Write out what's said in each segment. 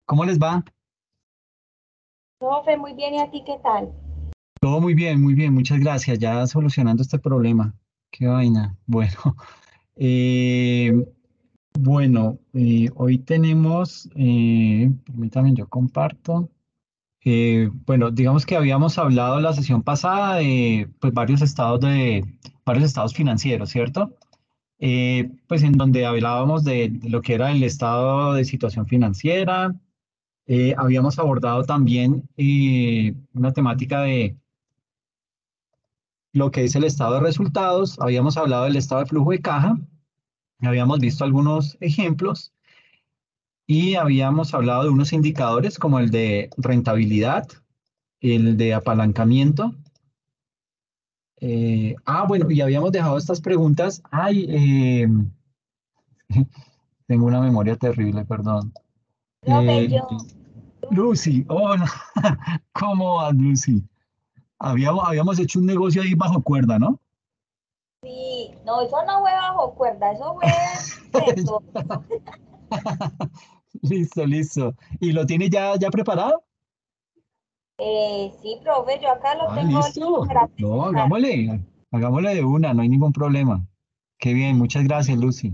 ¿Cómo les va? Profe, muy bien, ¿y a ti qué tal? Todo muy bien, muchas gracias. Ya solucionando este problema. Qué vaina. Bueno, eh, hoy tenemos, permítame, yo comparto. Bueno, digamos que habíamos hablado la sesión pasada de pues, varios estados financieros, ¿cierto? Pues en donde hablábamos de lo que era el estado de situación financiera. Habíamos abordado también una temática de lo que es el estado de resultados, habíamos hablado del estado de flujo de caja, habíamos visto algunos ejemplos y habíamos hablado de unos indicadores como el de rentabilidad, el de apalancamiento. Bueno, y habíamos dejado estas preguntas. Tengo una memoria terrible, perdón. Profe, Eh, yo, Lucy, hola, ¿cómo vas, Lucy? Habíamos hecho un negocio ahí bajo cuerda, ¿no? sí, no, eso no fue bajo cuerda, eso fue preso. Listo, listo. ¿Y lo tiene ya preparado? Sí, profe, yo acá lo Ah, tengo listo listo. para No, presentar. hagámosle de una, no hay ningún problema. Qué bien, muchas gracias, Lucy.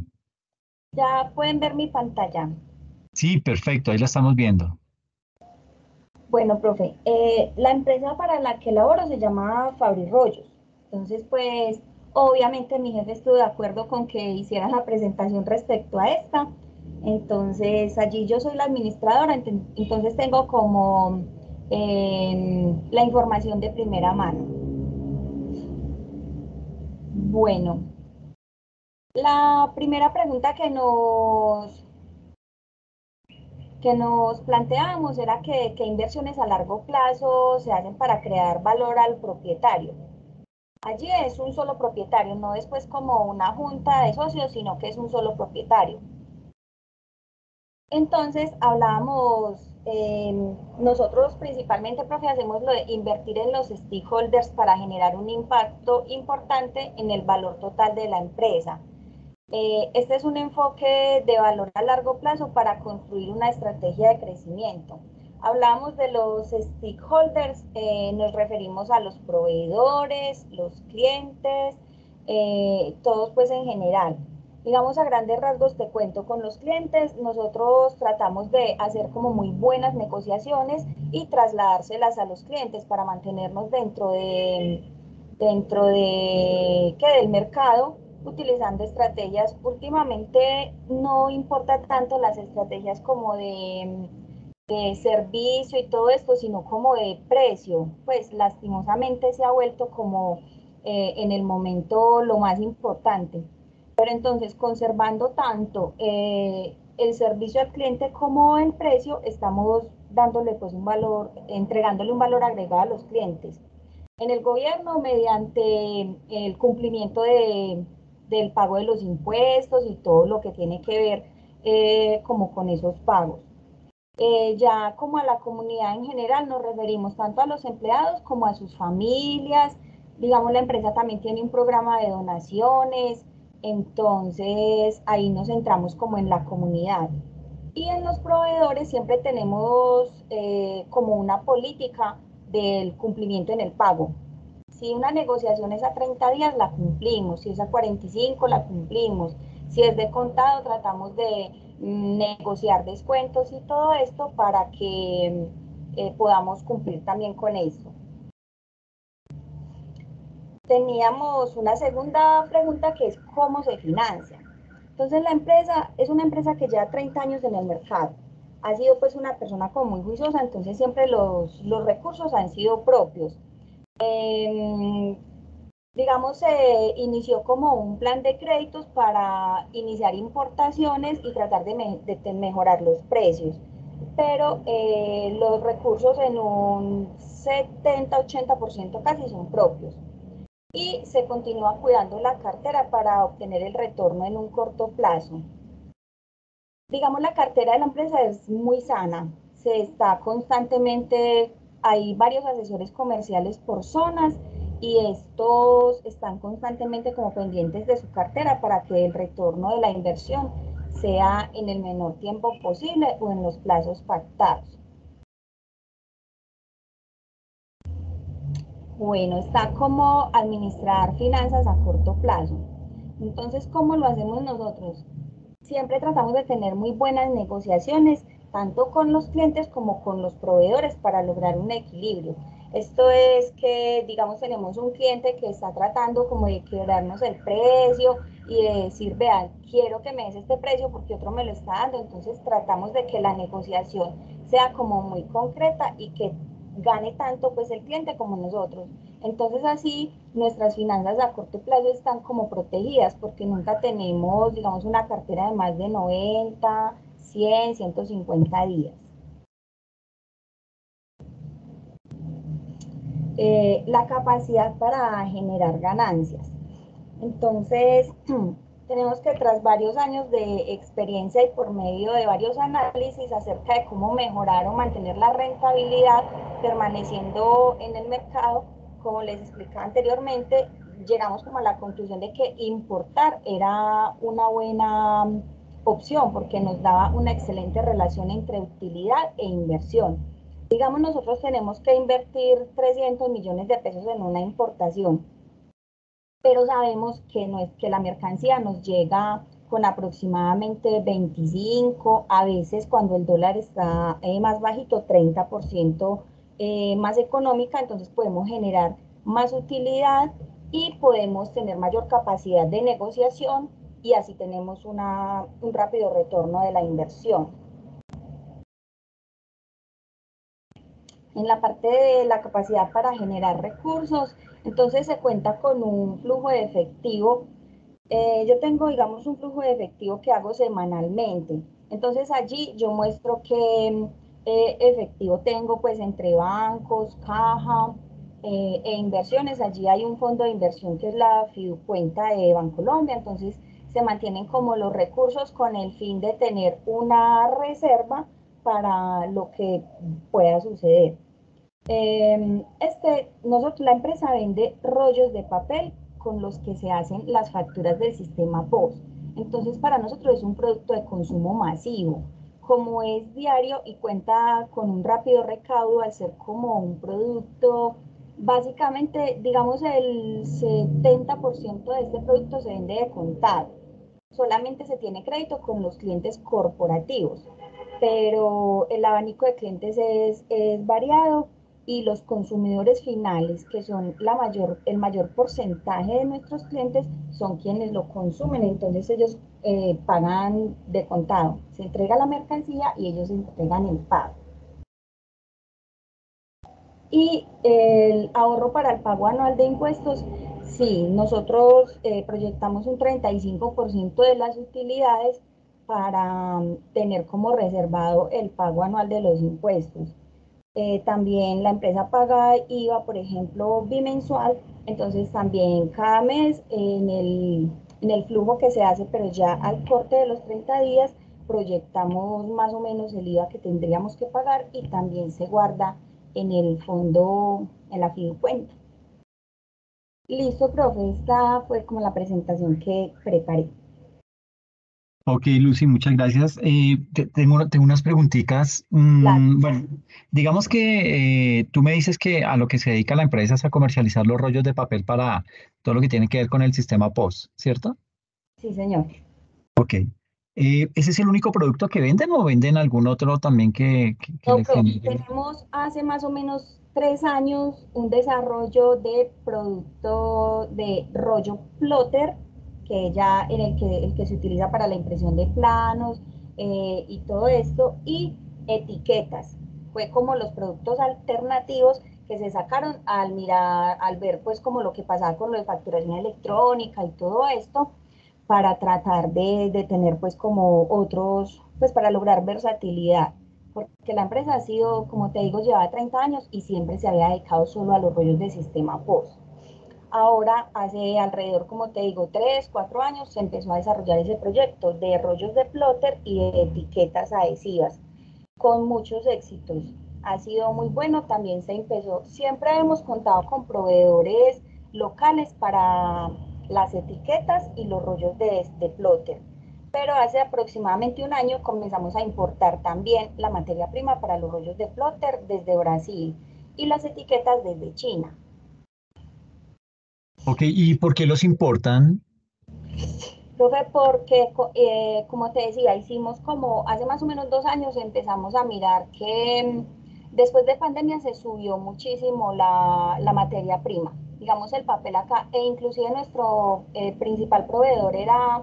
Ya pueden ver mi pantalla. Sí, perfecto, ahí la estamos viendo. Bueno, profe, la empresa para la que laboro se llama Fabri Rollos. Entonces, pues, obviamente mi jefe estuvo de acuerdo con que hicieran la presentación respecto a esta. Entonces, allí yo soy la administradora, entonces tengo como la información de primera mano. Bueno, la primera pregunta que nos planteábamos era que qué inversiones a largo plazo se hacen para crear valor al propietario. Allí es un solo propietario, no es pues como una junta de socios, sino que es un solo propietario. Entonces hablábamos, nosotros principalmente, profe, hacemos lo de invertir en los stakeholders para generar un impacto importante en el valor total de la empresa. Este es un enfoque de valor a largo plazo para construir una estrategia de crecimiento. Hablamos de los stakeholders, nos referimos a los proveedores, los clientes, todos pues en general. Digamos a grandes rasgos te cuento, con los clientes nosotros tratamos de hacer como muy buenas negociaciones y trasladárselas a los clientes para mantenernos dentro de ¿qué? Del mercado utilizando estrategias. Últimamente no importa tanto las estrategias como de servicio y todo esto, sino como de precio. Pues lastimosamente se ha vuelto como en el momento lo más importante. Pero entonces, conservando tanto el servicio al cliente como el precio, estamos dándole pues un valor, entregándole un valor agregado a los clientes. En el gobierno, mediante el cumplimiento del pago de los impuestos y todo lo que tiene que ver como con esos pagos. Ya como a la comunidad en general nos referimos tanto a los empleados como a sus familias. Digamos, la empresa también tiene un programa de donaciones, entonces ahí nos centramos como en la comunidad. Y en los proveedores siempre tenemos como una política del cumplimiento en el pago. Si una negociación es a 30 días, la cumplimos. Si es a 45, la cumplimos. Si es de contado, tratamos de negociar descuentos y todo esto para que podamos cumplir también con esto. Teníamos una segunda pregunta que es cómo se financia. Entonces la empresa es una empresa que lleva 30 años en el mercado. Ha sido pues una persona como muy juiciosa, entonces siempre los recursos han sido propios. Eh, digamos, se inició como un plan de créditos para iniciar importaciones y tratar de mejorar los precios, pero los recursos en un 70-80% casi son propios y se continúa cuidando la cartera para obtener el retorno en un corto plazo. Digamos, la cartera de la empresa es muy sana, se está constantemente, hay varios asesores comerciales por zonas y estos están constantemente como pendientes de su cartera para que el retorno de la inversión sea en el menor tiempo posible o en los plazos pactados. Bueno, está como administrar finanzas a corto plazo. Entonces, ¿cómo lo hacemos nosotros? Siempre tratamos de tener muy buenas negociaciones, tanto con los clientes como con los proveedores, para lograr un equilibrio. Esto es que, digamos, tenemos un cliente que está tratando como de quebrarnos el precio y de decir, vean, quiero que me des este precio porque otro me lo está dando. Entonces tratamos de que la negociación sea como muy concreta y que gane tanto pues el cliente como nosotros. Entonces así nuestras finanzas a corto plazo están como protegidas porque nunca tenemos, digamos, una cartera de más de 90, 100, 150 días. La capacidad para generar ganancias. Entonces, tenemos que tras varios años de experiencia y por medio de varios análisis acerca de cómo mejorar o mantener la rentabilidad permaneciendo en el mercado, como les explicaba anteriormente, llegamos como a la conclusión de que importar era una buena opción porque nos daba una excelente relación entre utilidad e inversión. Digamos, nosotros tenemos que invertir 300 millones de pesos en una importación, pero sabemos que, no es, que la mercancía nos llega con aproximadamente 25, a veces cuando el dólar está más bajito, 30% más económica, entonces podemos generar más utilidad y podemos tener mayor capacidad de negociación y así tenemos un rápido retorno de la inversión. En la parte de la capacidad para generar recursos, entonces se cuenta con un flujo de efectivo. Yo tengo, digamos, un flujo de efectivo que hago semanalmente. Entonces allí yo muestro qué efectivo tengo pues entre bancos, caja e inversiones. Allí hay un fondo de inversión que es la Fiducuenta de Bancolombia. Entonces se mantienen como los recursos con el fin de tener una reserva para lo que pueda suceder. Nosotros, la empresa vende rollos de papel con los que se hacen las facturas del sistema POS. Entonces, para nosotros es un producto de consumo masivo. Como es diario y cuenta con un rápido recaudo, al ser como un producto, básicamente, digamos, el 70% de este producto se vende de contado. Solamente se tiene crédito con los clientes corporativos, pero el abanico de clientes es variado y los consumidores finales, que son el mayor porcentaje de nuestros clientes, son quienes lo consumen. Entonces ellos pagan de contado. Se entrega la mercancía y ellos entregan el pago. Y el ahorro para el pago anual de impuestos, sí, nosotros proyectamos un 35% de las utilidades para tener como reservado el pago anual de los impuestos. También la empresa paga IVA, por ejemplo, bimensual, entonces también cada mes en el flujo que se hace, pero ya al corte de los 30 días, proyectamos más o menos el IVA que tendríamos que pagar y también se guarda en el fondo, en la fiducuenta. Listo, profe, esta fue como la presentación que preparé. Ok, Lucy, muchas gracias. Tengo unas preguntitas. Claro, Bueno, digamos que tú me dices que a lo que se dedica la empresa es a comercializar los rollos de papel para todo lo que tiene que ver con el sistema POS, ¿cierto? sí, señor. Ok. ¿Ese es el único producto que venden o venden algún otro también que No, les profe, genere? tenemos hace más o menos 3 años un desarrollo de producto de rollo plotter, que ya en el que se utiliza para la impresión de planos y todo esto, y etiquetas. Fue como los productos alternativos que se sacaron al mirar, al ver pues como lo que pasaba con la facturación electrónica y todo esto, para tratar de tener pues como otros, pues para lograr versatilidad porque la empresa ha sido, como te digo, lleva 30 años y siempre se había dedicado solo a los rollos de sistema POS. Ahora, hace alrededor, como te digo, 3, 4 años, se empezó a desarrollar ese proyecto de rollos de plotter y de etiquetas adhesivas, con muchos éxitos. Ha sido muy bueno, también se empezó, siempre hemos contado con proveedores locales para las etiquetas y los rollos de plotter, pero hace aproximadamente un año comenzamos a importar también la materia prima para los rollos de plotter desde Brasil y las etiquetas desde China. Ok, ¿y por qué los importan? Profe, porque como te decía, hicimos como hace más o menos 2 años empezamos a mirar que después de pandemia se subió muchísimo la materia prima, digamos el papel acá, e inclusive nuestro principal proveedor era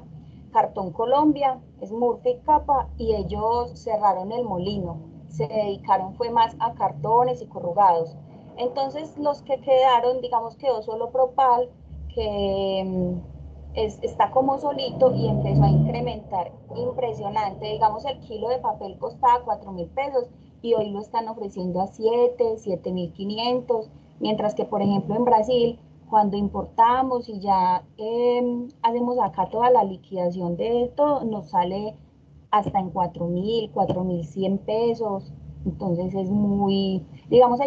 Cartón Colombia, es Murphy Capa, y ellos cerraron el molino, se dedicaron fue más a cartones y corrugados. Entonces los que quedaron, digamos quedó solo Propal, que está como solito y empezó a incrementar impresionante. Digamos, el kilo de papel costaba 4.000 pesos y hoy lo están ofreciendo a 7.500, mientras que, por ejemplo, en Brasil, cuando importamos y ya hacemos acá toda la liquidación de todo, nos sale hasta en 4.100 pesos. Entonces es muy, digamos,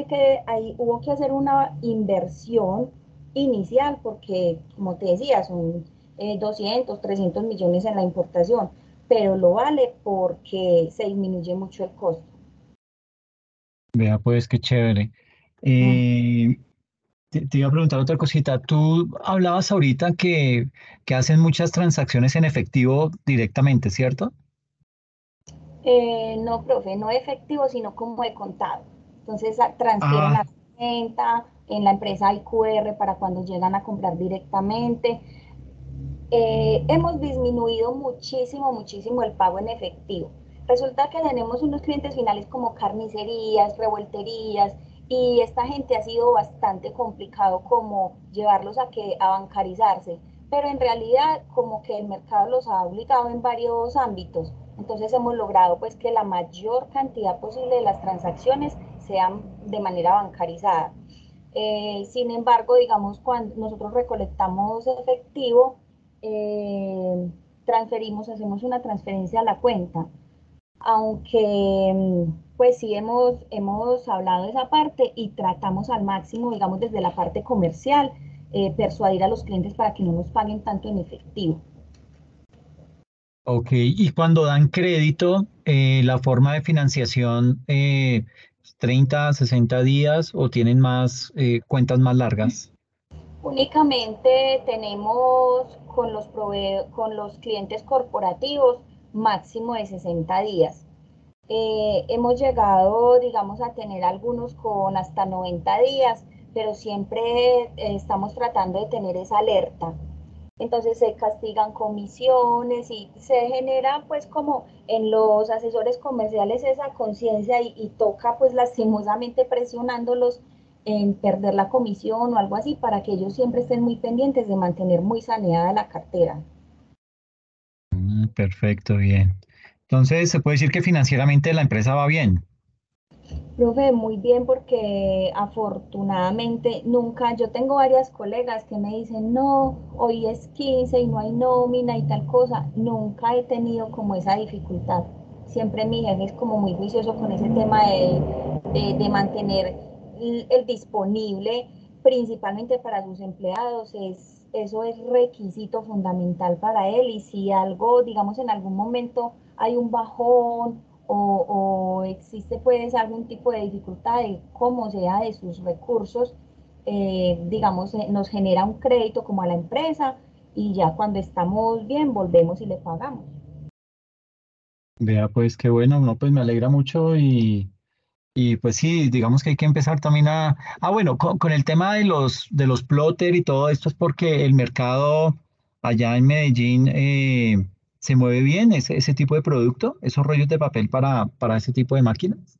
hubo que hacer una inversión inicial porque, como te decía, son 200, 300 millones en la importación, pero lo vale porque se disminuye mucho el costo. Vea, pues qué chévere. Mm. Eh, te iba a preguntar otra cosita. Tú hablabas ahorita que hacen muchas transacciones en efectivo directamente, ¿cierto? No, profe, no efectivo, sino como de contado. Entonces transfieren Ah, a su cuenta, en la empresa hay QR para cuando llegan a comprar directamente. Hemos disminuido muchísimo, muchísimo el pago en efectivo. Resulta que tenemos unos clientes finales como carnicerías, revolterías, y esta gente ha sido bastante complicado como llevarlos a bancarizarse, pero en realidad como que el mercado los ha obligado en varios ámbitos. Entonces hemos logrado pues que la mayor cantidad posible de las transacciones sean de manera bancarizada. Sin embargo, digamos, cuando nosotros recolectamos efectivo, transferimos, hacemos una transferencia a la cuenta, aunque pues sí hemos hablado de esa parte y tratamos al máximo, digamos, desde la parte comercial, persuadir a los clientes para que no nos paguen tanto en efectivo. ok. Y cuando dan crédito, la forma de financiación, 30, 60 días o tienen más cuentas más largas. Únicamente tenemos con los clientes corporativos máximo de 60 días. Hemos llegado, digamos, a tener algunos con hasta 90 días, pero siempre estamos tratando de tener esa alerta. Entonces se castigan comisiones y se genera pues como en los asesores comerciales esa conciencia y toca pues lastimosamente presionándolos en perder la comisión o algo así para que ellos siempre estén muy pendientes de mantener muy saneada la cartera. Perfecto, bien. Entonces, se puede decir que financieramente la empresa va bien. Profe, muy bien porque afortunadamente nunca, yo tengo varias colegas que me dicen, no, hoy es 15 y no hay nómina y tal cosa, nunca he tenido como esa dificultad. Siempre mi jefe es como muy juicioso con ese tema de mantener el disponible, principalmente para sus empleados, eso es requisito fundamental para él y si algo, digamos, en algún momento hay un bajón o existe pues algún tipo de dificultad de cómo sea de sus recursos, digamos, nos genera un crédito como a la empresa y ya cuando estamos bien volvemos y le pagamos. Vea, pues qué bueno, no, pues me alegra mucho y pues sí, digamos que hay que empezar también bueno, con el tema de los plotter y todo esto es porque el mercado allá en Medellín se mueve bien ese tipo de producto, esos rollos de papel para ese tipo de máquinas.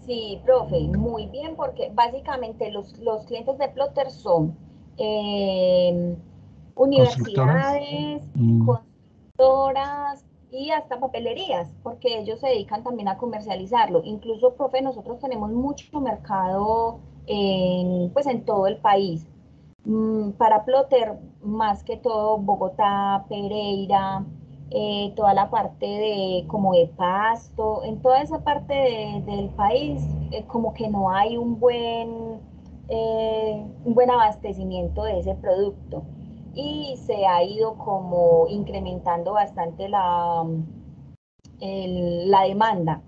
Sí, profe, muy bien, porque básicamente los clientes de Plotter son eh, Constructoras. universidades, Mm, constructoras y hasta papelerías, porque ellos se dedican también a comercializarlo. Incluso, profe, nosotros tenemos mucho mercado pues en todo el país. Para Plotter, más que todo Bogotá, Pereira, toda la parte de como de Pasto, en toda esa parte del país, como que no hay un buen abastecimiento de ese producto. y se ha ido como incrementando bastante la demanda.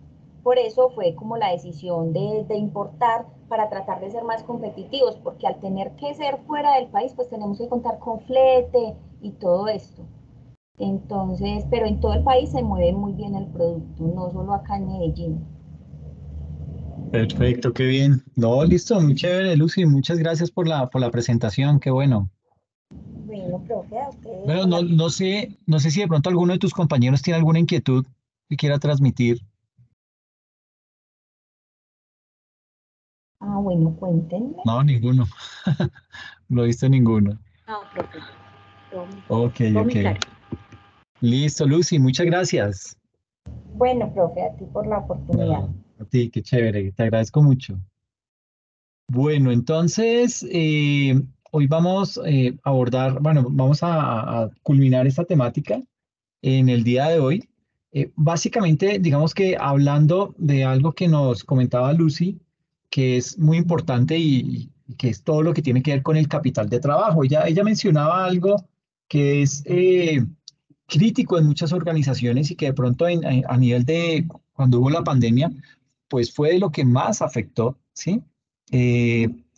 Por eso fue como la decisión de importar para tratar de ser más competitivos, porque al tener que ser fuera del país, pues tenemos que contar con flete y todo esto. Entonces, pero en todo el país se mueve muy bien el producto, no solo acá en Medellín. Perfecto, qué bien. No, listo, muy chévere, Lucy. Muchas gracias por la presentación, qué bueno. Bueno, profe, a ustedes Bueno, por la... no sé si de pronto alguno de tus compañeros tiene alguna inquietud que quiera transmitir. Ah, bueno, cuéntenme. No, ninguno. No he visto ninguno. No, profe, todo, Ok, todo ok. muy claro. Listo, Lucy, muchas gracias. Bueno, profe, a ti por la oportunidad. No, a ti, qué chévere, te agradezco mucho. Bueno, entonces, hoy vamos a abordar, bueno, vamos a culminar esta temática en el día de hoy. Básicamente, digamos que hablando de algo que nos comentaba Lucy, que es muy importante y que es todo lo que tiene que ver con el capital de trabajo. Ella mencionaba algo que es crítico en muchas organizaciones y que de pronto a nivel de cuando hubo la pandemia, pues fue de lo que más afectó, ¿sí?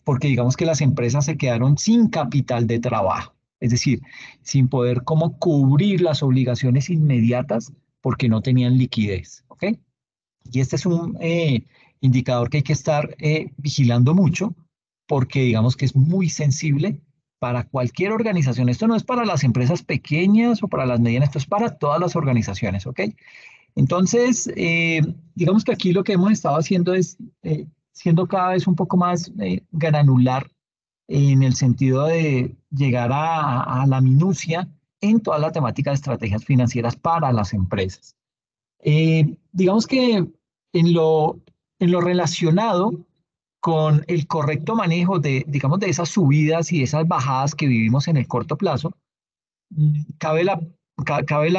Porque digamos que las empresas se quedaron sin capital de trabajo, es decir, sin poder como cubrir las obligaciones inmediatas porque no tenían liquidez, ¿ok? Y este es un indicador que hay que estar vigilando mucho porque digamos que es muy sensible para cualquier organización. Esto no es para las empresas pequeñas o para las medianas, esto es para todas las organizaciones, ¿ok? Entonces, digamos que aquí lo que hemos estado haciendo es siendo cada vez un poco más granular en el sentido de llegar a la minucia en toda la temática de estrategias financieras para las empresas. Digamos que en en lo relacionado con el correcto manejo de, digamos, de esas subidas y esas bajadas que vivimos en el corto plazo, cabe cabe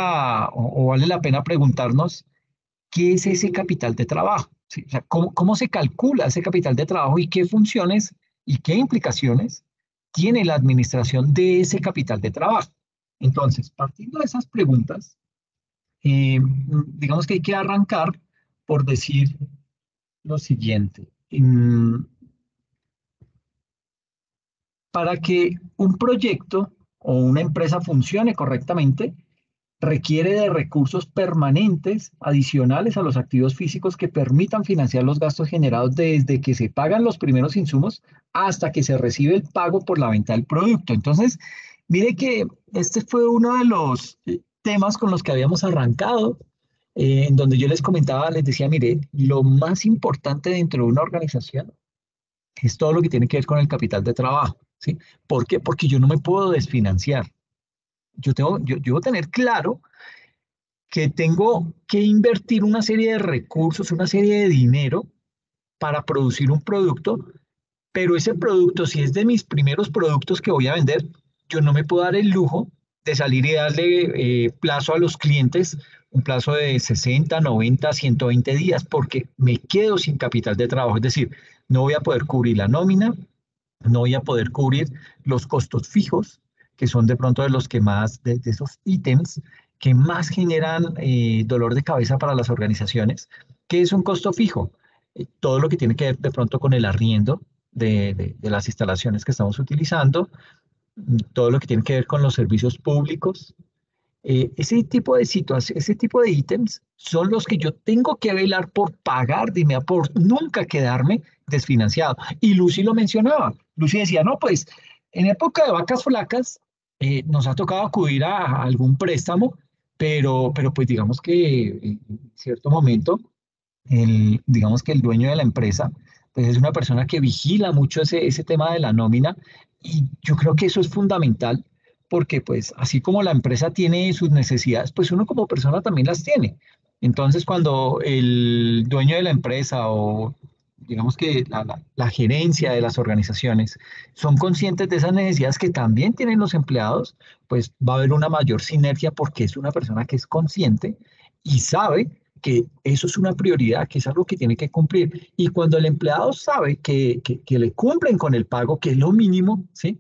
o vale la pena preguntarnos qué es ese capital de trabajo. ¿Sí? O sea, cómo se calcula ese capital de trabajo y qué funciones y qué implicaciones tiene la administración de ese capital de trabajo. Entonces, partiendo de esas preguntas, digamos que hay que arrancar por decir lo siguiente. Para que un proyecto o una empresa funcione correctamente, requiere de recursos permanentes adicionales a los activos físicos que permitan financiar los gastos generados desde que se pagan los primeros insumos hasta que se recibe el pago por la venta del producto. Entonces, mire que este fue uno de los temas con los que habíamos arrancado, en donde yo les comentaba, les decía, mire, lo más importante dentro de una organización es todo lo que tiene que ver con el capital de trabajo, ¿sí? ¿Por qué? Porque yo no me puedo desfinanciar. Yo debo tener claro que tengo que invertir una serie de recursos, una serie de dinero para producir un producto, pero ese producto, si es de mis primeros productos que voy a vender, yo no me puedo dar el lujo de salir y darle plazo a los clientes, un plazo de 60, 90, 120 días, porque me quedo sin capital de trabajo. Es decir, no voy a poder cubrir la nómina, no voy a poder cubrir los costos fijos, que son de pronto de los que más, de esos ítems que más generan dolor de cabeza para las organizaciones. ¿Qué es un costo fijo? Todo lo que tiene que ver de pronto con el arriendo de las instalaciones que estamos utilizando, todo lo que tiene que ver con los servicios públicos. Ese tipo de situaciones, ese tipo de ítems son los que yo tengo que velar por pagar, dime, por nunca quedarme desfinanciado. Y Lucy lo mencionaba. Lucy decía, no, pues en época de vacas flacas nos ha tocado acudir a algún préstamo, pero pues digamos que en cierto momento digamos que el dueño de la empresa, pues es una persona que vigila mucho ese tema de la nómina y yo creo que eso es fundamental porque pues así como la empresa tiene sus necesidades, pues uno como persona también las tiene. Entonces cuando el dueño de la empresa o digamos que la gerencia de las organizaciones son conscientes de esas necesidades que también tienen los empleados, pues va a haber una mayor sinergia porque es una persona que es consciente y sabe que eso es una prioridad, que es algo que tiene que cumplir. Y cuando el empleado sabe que le cumplen con el pago, que es lo mínimo, ¿sí?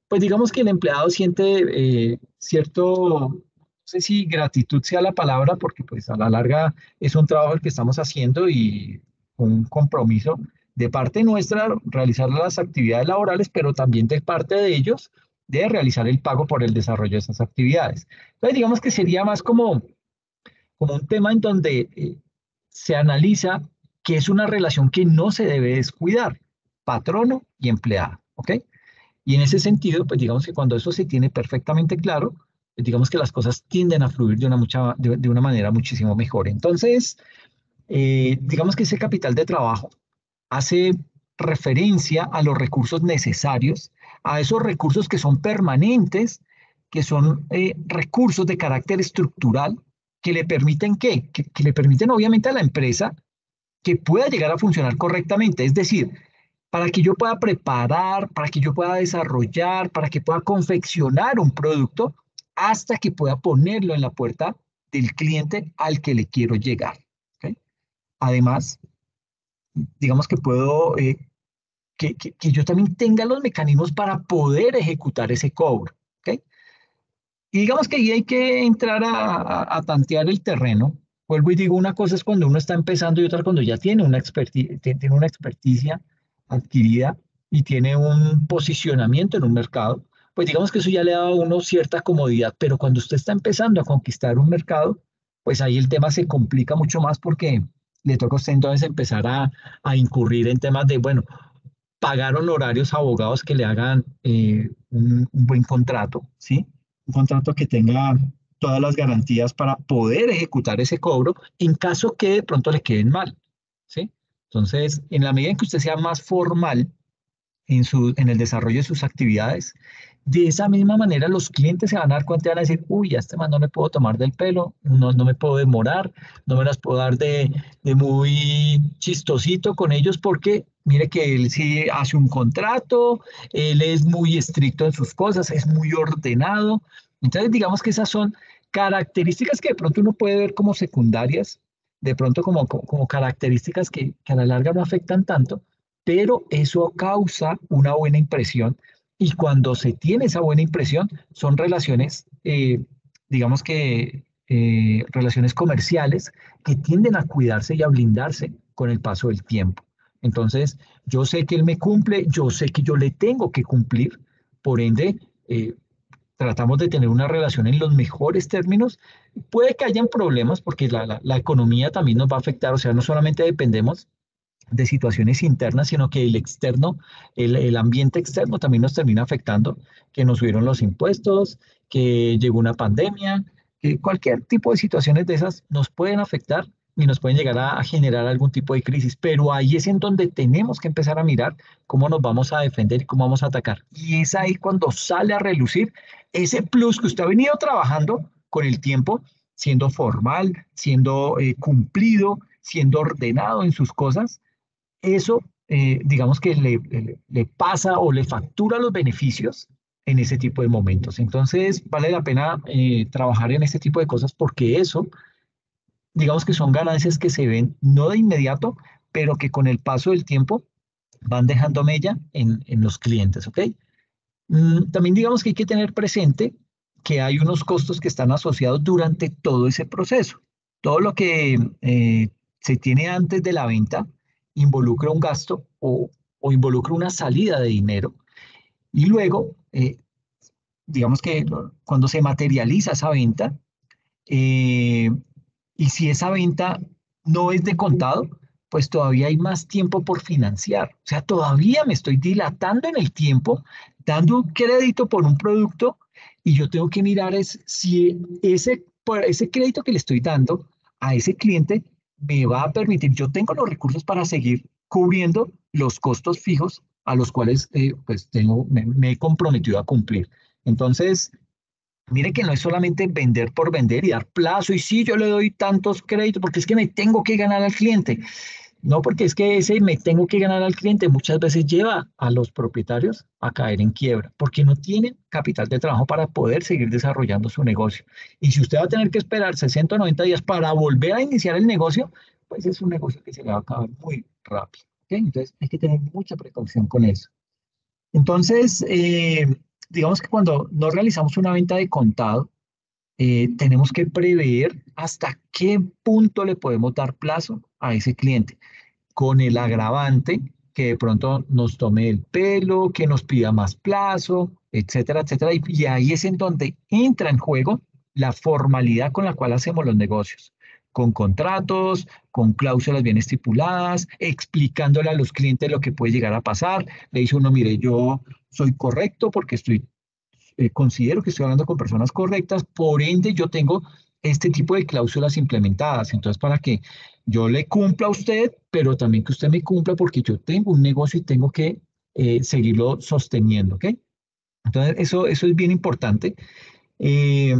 pues digamos que el empleado siente cierto, no sé si gratitud sea la palabra, porque pues a la larga es un trabajo el que estamos haciendo y un compromiso de parte nuestra realizar las actividades laborales, pero también de parte de ellos de realizar el pago por el desarrollo de esas actividades. Entonces digamos que sería más como un tema en donde se analiza que es una relación que no se debe descuidar, patrono y empleado, ¿ok? Y en ese sentido, pues digamos que cuando eso se tiene perfectamente claro, pues digamos que las cosas tienden a fluir de una manera muchísimo mejor. Entonces, digamos que ese capital de trabajo hace referencia a los recursos necesarios, a esos recursos que son permanentes, que son recursos de carácter estructural, que le permiten que le permiten obviamente a la empresa que pueda llegar a funcionar correctamente. Es decir, para que yo pueda preparar, para que yo pueda desarrollar, para que pueda confeccionar un producto, hasta que pueda ponerlo en la puerta del cliente al que le quiero llegar. ¿Ok? Además, digamos que puedo, que yo también tenga los mecanismos para poder ejecutar ese cobro. ¿Ok? Y digamos que ahí hay que entrar a tantear el terreno. Vuelvo y digo, una cosa es cuando uno está empezando y otra cuando ya tiene tiene una experticia adquirida y tiene un posicionamiento en un mercado. Pues digamos que eso ya le da a uno cierta comodidad, pero cuando usted está empezando a conquistar un mercado, pues ahí el tema se complica mucho más porque le toca a usted entonces empezar a incurrir en temas de, bueno, pagar honorarios a abogados que le hagan un buen contrato, ¿sí? Un contrato que tenga todas las garantías para poder ejecutar ese cobro en caso que de pronto le queden mal, ¿sí? Entonces, en la medida en que usted sea más formal en el desarrollo de sus actividades. De esa misma manera, los clientes se van a dar cuenta y van a decir, uy, a este man no me puedo tomar del pelo, no me puedo demorar, no me las puedo dar de muy chistosito con ellos porque mire que él sí hace un contrato, él es muy estricto en sus cosas, es muy ordenado. Entonces, digamos que esas son características que de pronto uno puede ver como secundarias, de pronto como características que a la larga no afectan tanto, pero eso causa una buena impresión y cuando se tiene esa buena impresión son relaciones, digamos que relaciones comerciales que tienden a cuidarse y a blindarse con el paso del tiempo. Entonces, yo sé que él me cumple, yo sé que yo le tengo que cumplir, por ende, tratamos de tener una relación en los mejores términos. Puede que hayan problemas porque la economía también nos va a afectar, o sea, no solamente dependemos de situaciones internas, sino que el externo, el ambiente externo también nos termina afectando, que nos subieron los impuestos, que llegó una pandemia, que cualquier tipo de situaciones de esas nos pueden afectar y nos pueden llegar a generar algún tipo de crisis, pero ahí es en donde tenemos que empezar a mirar cómo nos vamos a defender y cómo vamos a atacar. Y es ahí cuando sale a relucir ese plus que usted ha venido trabajando con el tiempo, siendo formal, siendo cumplido, siendo ordenado en sus cosas, eso, digamos que le pasa o le factura los beneficios en ese tipo de momentos. Entonces, vale la pena trabajar en este tipo de cosas porque eso, digamos que son ganancias que se ven no de inmediato, pero que con el paso del tiempo van dejando mella en los clientes, ¿ok? También digamos que hay que tener presente que hay unos costos que están asociados durante todo ese proceso. Todo lo que se tiene antes de la venta involucra un gasto o involucra una salida de dinero y luego, digamos que cuando se materializa esa venta, eh, y si esa venta no es de contado, pues todavía hay más tiempo por financiar. O sea, todavía me estoy dilatando en el tiempo, dando un crédito por un producto y yo tengo que mirar es si por ese crédito que le estoy dando a ese cliente me va a permitir, yo tengo los recursos para seguir cubriendo los costos fijos a los cuales pues me he comprometido a cumplir. Entonces, mire que no es solamente vender por vender y dar plazo y sí, yo le doy tantos créditos porque es que me tengo que ganar al cliente. No, porque es que ese me tengo que ganar al cliente muchas veces lleva a los propietarios a caer en quiebra porque no tienen capital de trabajo para poder seguir desarrollando su negocio. Y si usted va a tener que esperar 60 o 90 días para volver a iniciar el negocio, pues es un negocio que se le va a acabar muy rápido. ¿Ok? Entonces hay que tener mucha precaución con eso. Entonces, digamos que cuando no realizamos una venta de contado, tenemos que prever hasta qué punto le podemos dar plazo a ese cliente, con el agravante que de pronto nos tome el pelo, que nos pida más plazo, etcétera, etcétera. Y ahí es en donde entra en juego la formalidad con la cual hacemos los negocios, con contratos, con cláusulas bien estipuladas, explicándole a los clientes lo que puede llegar a pasar. Le dice uno, mire, yo soy correcto porque considero que estoy hablando con personas correctas, por ende yo tengo este tipo de cláusulas implementadas. Entonces, para que yo le cumpla a usted, pero también que usted me cumpla porque yo tengo un negocio y tengo que seguirlo sosteniendo, ¿ok? Entonces, eso es bien importante. Eh,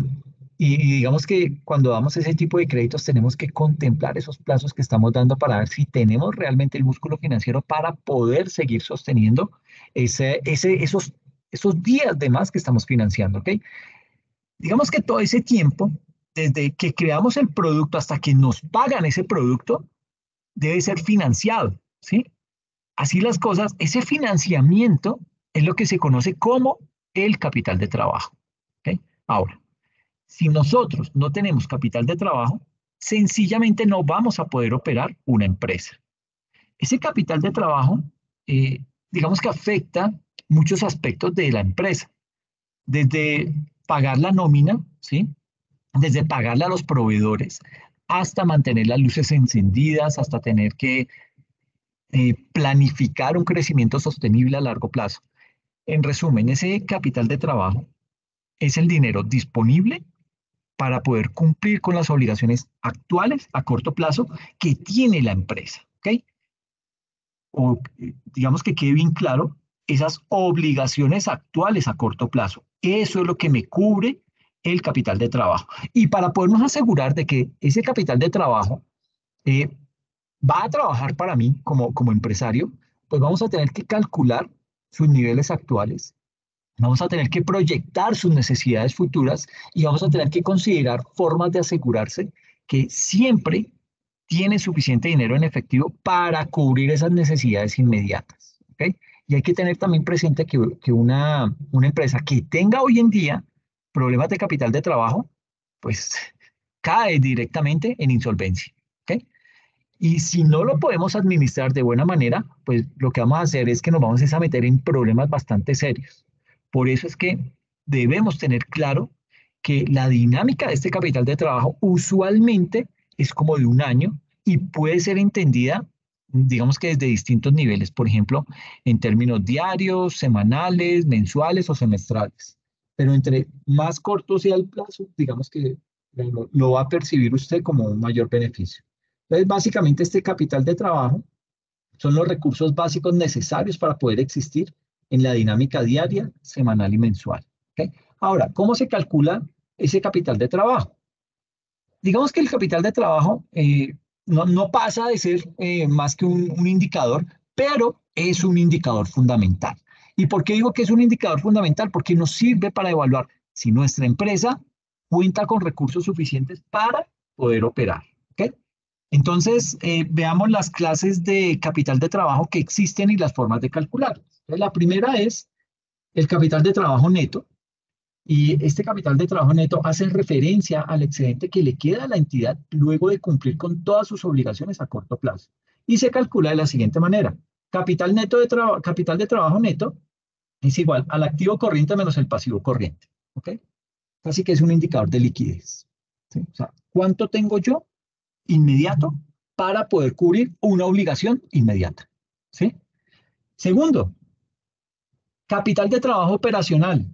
y digamos que cuando damos ese tipo de créditos tenemos que contemplar esos plazos que estamos dando para ver si tenemos realmente el músculo financiero para poder seguir sosteniendo esos días de más que estamos financiando, ¿ok? Digamos que todo ese tiempo, desde que creamos el producto hasta que nos pagan ese producto, debe ser financiado, ¿sí? Así las cosas, ese financiamiento es lo que se conoce como el capital de trabajo, ¿ok? Ahora, si nosotros no tenemos capital de trabajo, sencillamente no vamos a poder operar una empresa. Ese capital de trabajo, digamos que afecta muchos aspectos de la empresa, desde pagar la nómina, ¿sí? Desde pagarle a los proveedores hasta mantener las luces encendidas, hasta tener que planificar un crecimiento sostenible a largo plazo. En resumen, ese capital de trabajo es el dinero disponible para poder cumplir con las obligaciones actuales a corto plazo que tiene la empresa, ¿ok? O digamos que quede bien claro, esas obligaciones actuales a corto plazo. Eso es lo que me cubre el capital de trabajo. Y para podernos asegurar de que ese capital de trabajo eh, va a trabajar para mí como empresario, pues vamos a tener que calcular sus niveles actuales, vamos a tener que proyectar sus necesidades futuras y vamos a tener que considerar formas de asegurarse que siempre tiene suficiente dinero en efectivo para cubrir esas necesidades inmediatas. ¿Ok? Y hay que tener también presente que una empresa que tenga hoy en día problemas de capital de trabajo, pues cae directamente en insolvencia. ¿Ok? Y si no lo podemos administrar de buena manera, pues lo que vamos a hacer es que nos vamos a meter en problemas bastante serios. Por eso es que debemos tener claro que la dinámica de este capital de trabajo usualmente es como de un año y puede ser entendida, digamos que desde distintos niveles, por ejemplo, en términos diarios, semanales, mensuales o semestrales. Pero entre más corto sea el plazo, digamos que lo va a percibir usted como un mayor beneficio. Entonces, básicamente este capital de trabajo son los recursos básicos necesarios para poder existir en la dinámica diaria, semanal y mensual. ¿Ok? Ahora, ¿cómo se calcula ese capital de trabajo? Digamos que el capital de trabajo no pasa de ser más que un indicador, pero es un indicador fundamental. ¿Y por qué digo que es un indicador fundamental? Porque nos sirve para evaluar si nuestra empresa cuenta con recursos suficientes para poder operar. ¿Ok? Entonces, veamos las clases de capital de trabajo que existen y las formas de calcular. La primera es el capital de trabajo neto. Y este capital de trabajo neto hace referencia al excedente que le queda a la entidad luego de cumplir con todas sus obligaciones a corto plazo. Y se calcula de la siguiente manera. Capital de trabajo neto es igual al activo corriente menos el pasivo corriente. ¿Ok? Así que es un indicador de liquidez. ¿Sí? O sea, ¿cuánto tengo yo inmediato para poder cubrir una obligación inmediata? ¿Sí? Segundo, capital de trabajo operacional.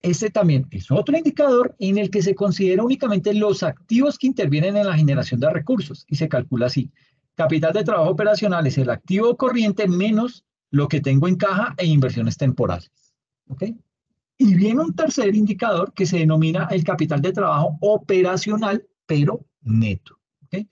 Este también es otro indicador en el que se considera únicamente los activos que intervienen en la generación de recursos y se calcula así. Capital de trabajo operacional es el activo corriente menos lo que tengo en caja e inversiones temporales. ¿Ok? Y viene un tercer indicador que se denomina el capital de trabajo operacional, pero neto. ¿Ok?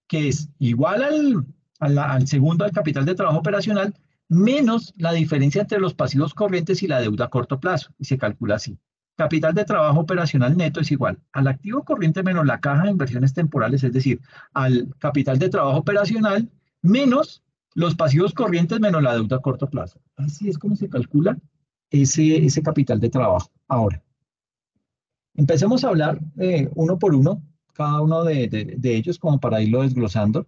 Que es igual al segundo, al capital de trabajo operacional, menos la diferencia entre los pasivos corrientes y la deuda a corto plazo. Y se calcula así. Capital de trabajo operacional neto es igual al activo corriente menos la caja de inversiones temporales, es decir, al capital de trabajo operacional menos los pasivos corrientes menos la deuda a corto plazo. Así es como se calcula ese capital de trabajo. Ahora, empecemos a hablar uno por uno, cada uno de ellos, como para irlo desglosando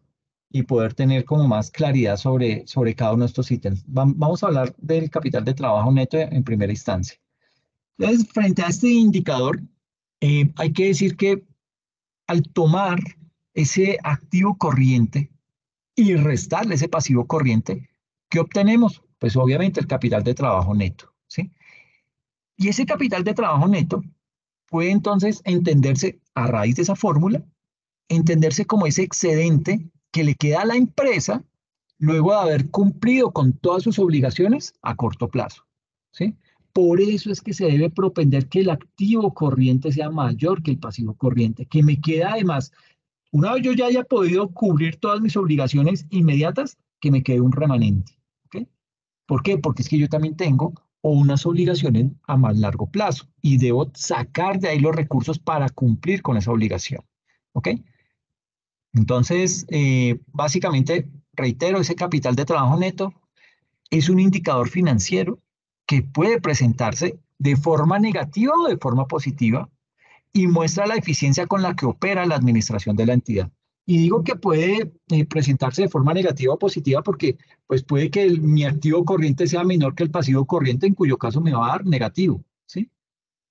y poder tener como más claridad sobre cada uno de estos ítems. Vamos a hablar del capital de trabajo neto en primera instancia. Entonces, frente a este indicador, hay que decir que al tomar ese activo corriente y restarle ese pasivo corriente, ¿qué obtenemos? Pues obviamente el capital de trabajo neto, ¿sí? Y ese capital de trabajo neto puede entonces entenderse a raíz de esa fórmula, entenderse como ese excedente que le queda a la empresa luego de haber cumplido con todas sus obligaciones a corto plazo, ¿sí? Por eso es que se debe propender que el activo corriente sea mayor que el pasivo corriente, que me queda además, una vez yo ya haya podido cubrir todas mis obligaciones inmediatas, que me quede un remanente, ¿ok? ¿Por qué? Porque es que yo también tengo unas obligaciones a más largo plazo y debo sacar de ahí los recursos para cumplir con esa obligación, ¿ok? Entonces, básicamente, reitero, ese capital de trabajo neto es un indicador financiero que puede presentarse de forma negativa o de forma positiva y muestra la eficiencia con la que opera la administración de la entidad. Y digo que puede presentarse de forma negativa o positiva porque pues puede que mi activo corriente sea menor que el pasivo corriente, en cuyo caso me va a dar negativo, ¿sí?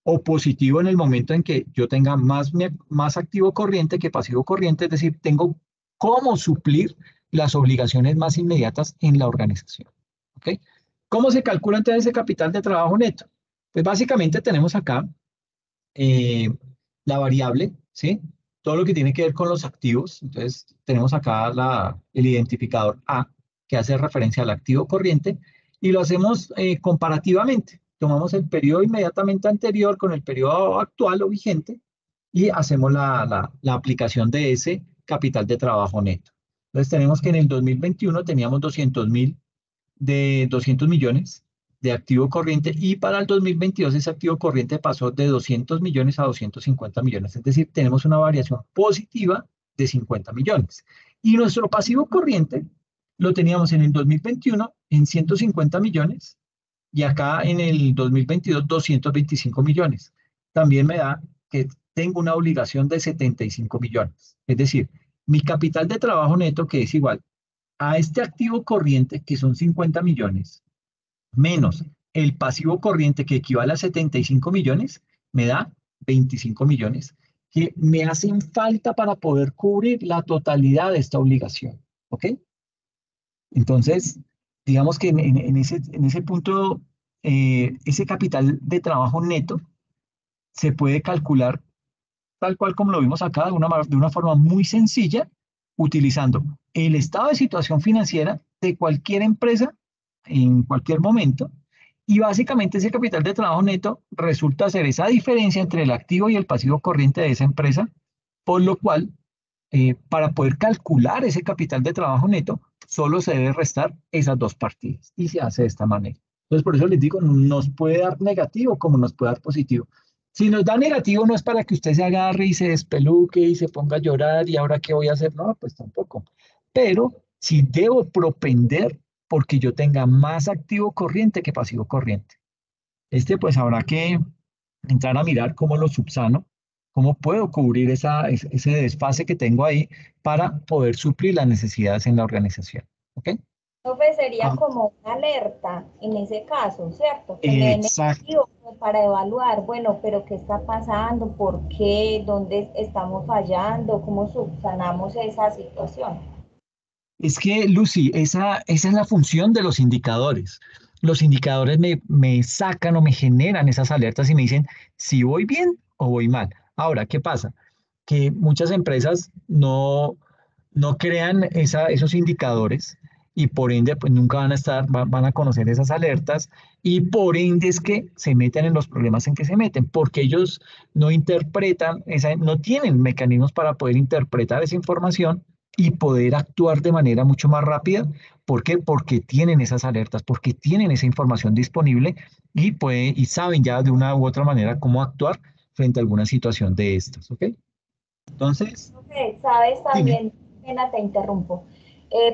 O positivo en el momento en que yo tenga más activo corriente que pasivo corriente, es decir, tengo cómo suplir las obligaciones más inmediatas en la organización. ¿Ok? ¿Cómo se calcula entonces ese capital de trabajo neto? Pues básicamente tenemos acá eh, la variable, ¿sí? Todo lo que tiene que ver con los activos. Entonces tenemos acá el identificador A, que hace referencia al activo corriente, y lo hacemos comparativamente. Tomamos el periodo inmediatamente anterior con el periodo actual o vigente y hacemos la aplicación de ese capital de trabajo neto. Entonces tenemos que en el 2021 teníamos 200 millones de activo corriente y para el 2022 ese activo corriente pasó de 200 millones a 250 millones. Es decir, tenemos una variación positiva de 50 millones. Y nuestro pasivo corriente lo teníamos en el 2021 en 150 millones y acá en el 2022 225 millones. También me da que tengo una obligación de 75 millones. Es decir, mi capital de trabajo neto, que es igual a este activo corriente, que son 50 millones, menos el pasivo corriente, que equivale a 75 millones, me da 25 millones, que me hacen falta para poder cubrir la totalidad de esta obligación. ¿Ok? Entonces, digamos que en ese punto, ese capital de trabajo neto se puede calcular tal cual como lo vimos acá, de una forma muy sencilla, utilizando el estado de situación financiera de cualquier empresa en cualquier momento. Y básicamente ese capital de trabajo neto resulta ser esa diferencia entre el activo y el pasivo corriente de esa empresa, por lo cual, para poder calcular ese capital de trabajo neto, solo se debe restar esas dos partidas y se hace de esta manera. Entonces, por eso les digo, nos puede dar negativo como nos puede dar positivo. Si nos da negativo, no es para que usted se agarre y se despeluque y se ponga a llorar y ahora qué voy a hacer. No, pues tampoco. Pero si debo propender porque yo tenga más activo corriente que pasivo corriente. Pues habrá que entrar a mirar cómo lo subsano, cómo puedo cubrir ese desfase que tengo ahí para poder suplir las necesidades en la organización. ¿Ok? Entonces sería Ah, como una alerta en ese caso, ¿cierto? Que me den exacto. negativo como para evaluar, bueno, pero ¿qué está pasando? ¿Por qué? ¿Dónde estamos fallando? ¿Cómo subsanamos esa situación? Es que, Lucy, esa es la función de los indicadores. Los indicadores me sacan o me generan esas alertas y me dicen si voy bien o voy mal. Ahora, ¿qué pasa? Que muchas empresas no crean esos indicadores y por ende pues nunca van a conocer esas alertas y por ende es que se meten en los problemas en que se meten, porque ellos no interpretan, no tienen mecanismos para poder interpretar esa información y poder actuar de manera mucho más rápida. ¿Por qué? Porque tienen esas alertas, porque tienen esa información disponible y saben ya de una u otra manera cómo actuar frente a alguna situación de estas. ¿Ok? Entonces, Sabes dime. también, pena te interrumpo.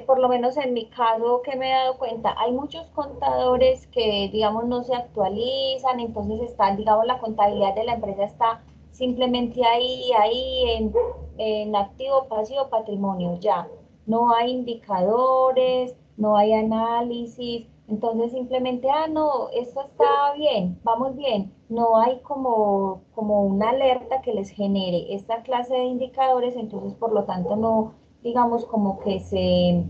Por lo menos en mi caso que me he dado cuenta, hay muchos contadores que, digamos, no se actualizan, entonces está, digamos, la contabilidad de la empresa está simplemente ahí en activo, pasivo, patrimonio, ya. No hay indicadores, no hay análisis, entonces simplemente, ah, no, esto está bien, vamos bien. No hay como una alerta que les genere esta clase de indicadores, entonces por lo tanto no, digamos, como que se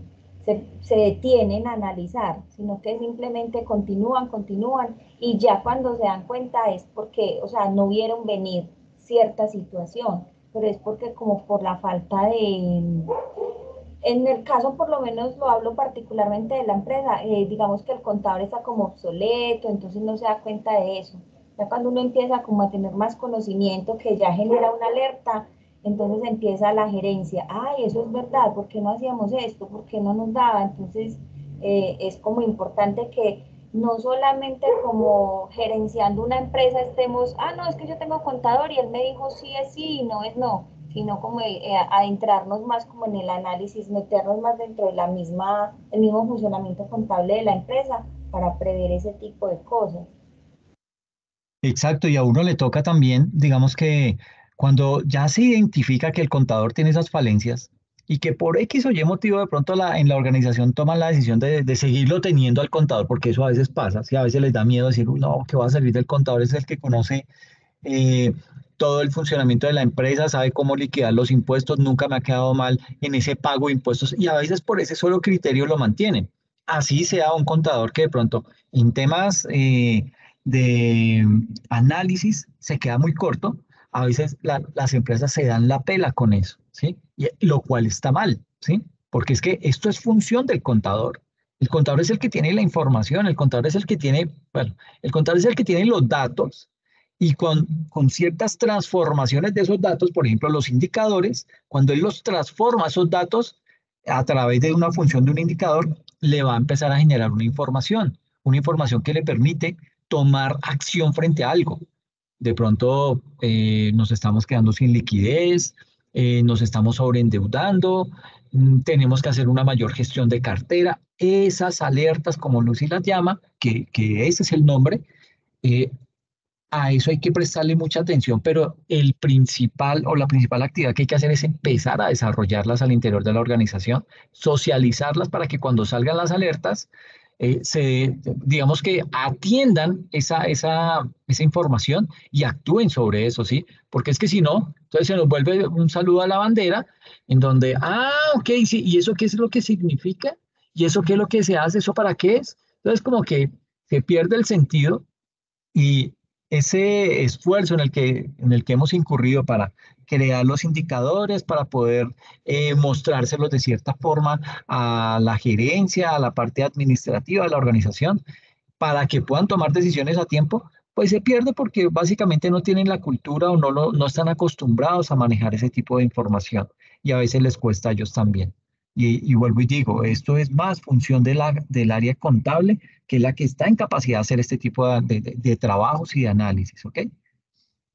detienen a analizar, sino que simplemente continúan y ya cuando se dan cuenta es porque, o sea, no vieron venir cierta situación, pero es porque como por la falta de, en el caso, por lo menos lo hablo particularmente de la empresa, digamos que el contador está como obsoleto, entonces no se da cuenta de eso. Ya cuando uno empieza como a tener más conocimiento que ya genera una alerta, entonces empieza la gerencia, ay, eso es verdad, ¿por qué no hacíamos esto? ¿Por qué no nos daba? Entonces es como importante que no solamente como gerenciando una empresa estemos, ah, no, es que yo tengo contador y él me dijo sí es sí y no es no, sino como adentrarnos más como en el análisis, meternos más dentro de el mismo funcionamiento contable de la empresa para prever ese tipo de cosas. Exacto, y a uno le toca también, digamos que cuando ya se identifica que el contador tiene esas falencias y que por X o Y motivo de pronto en la organización toman la decisión de seguirlo teniendo al contador, porque eso a veces pasa, ¿sí? A veces les da miedo decir, "Uy, no, ¿qué va a servir del contador? Es el que conoce eh, todo el funcionamiento de la empresa, sabe cómo liquidar los impuestos, nunca me ha quedado mal en ese pago de impuestos y a veces por ese solo criterio lo mantienen. Así sea un contador que de pronto en temas de análisis se queda muy corto, a veces las empresas se dan la pela con eso, ¿sí? Y, lo cual está mal, ¿sí? Porque es que esto es función del contador. El contador es el que tiene la información, el contador es el que tiene, bueno, el contador es el que tiene los datos y con ciertas transformaciones de esos datos, por ejemplo, los indicadores, cuando él los transforma esos datos a través de una función de un indicador, le va a empezar a generar una información que le permite tomar acción frente a algo. De pronto nos estamos quedando sin liquidez, nos estamos sobreendeudando, tenemos que hacer una mayor gestión de cartera. Esas alertas, como Lucy las llama, que ese es el nombre, eh, a eso hay que prestarle mucha atención, pero el principal o la principal actividad que hay que hacer es empezar a desarrollarlas al interior de la organización, socializarlas para que cuando salgan las alertas, digamos que atiendan esa información y actúen sobre eso, ¿sí? Porque es que si no, entonces se nos vuelve un saludo a la bandera en donde, ok, sí, ¿y eso qué es lo que significa? ¿Y eso qué es lo que se hace? ¿Eso para qué es? Entonces como que se pierde el sentido y ese esfuerzo en el que hemos incurrido para crear los indicadores, para poder mostrárselos de cierta forma a la gerencia, a la parte administrativa de la organización, para que puedan tomar decisiones a tiempo, pues se pierde porque básicamente no tienen la cultura o no están acostumbrados a manejar ese tipo de información y a veces les cuesta a ellos también. Y vuelvo y digo, esto es más función del área contable, que es la que está en capacidad de hacer este tipo de trabajos y de análisis, ¿ok?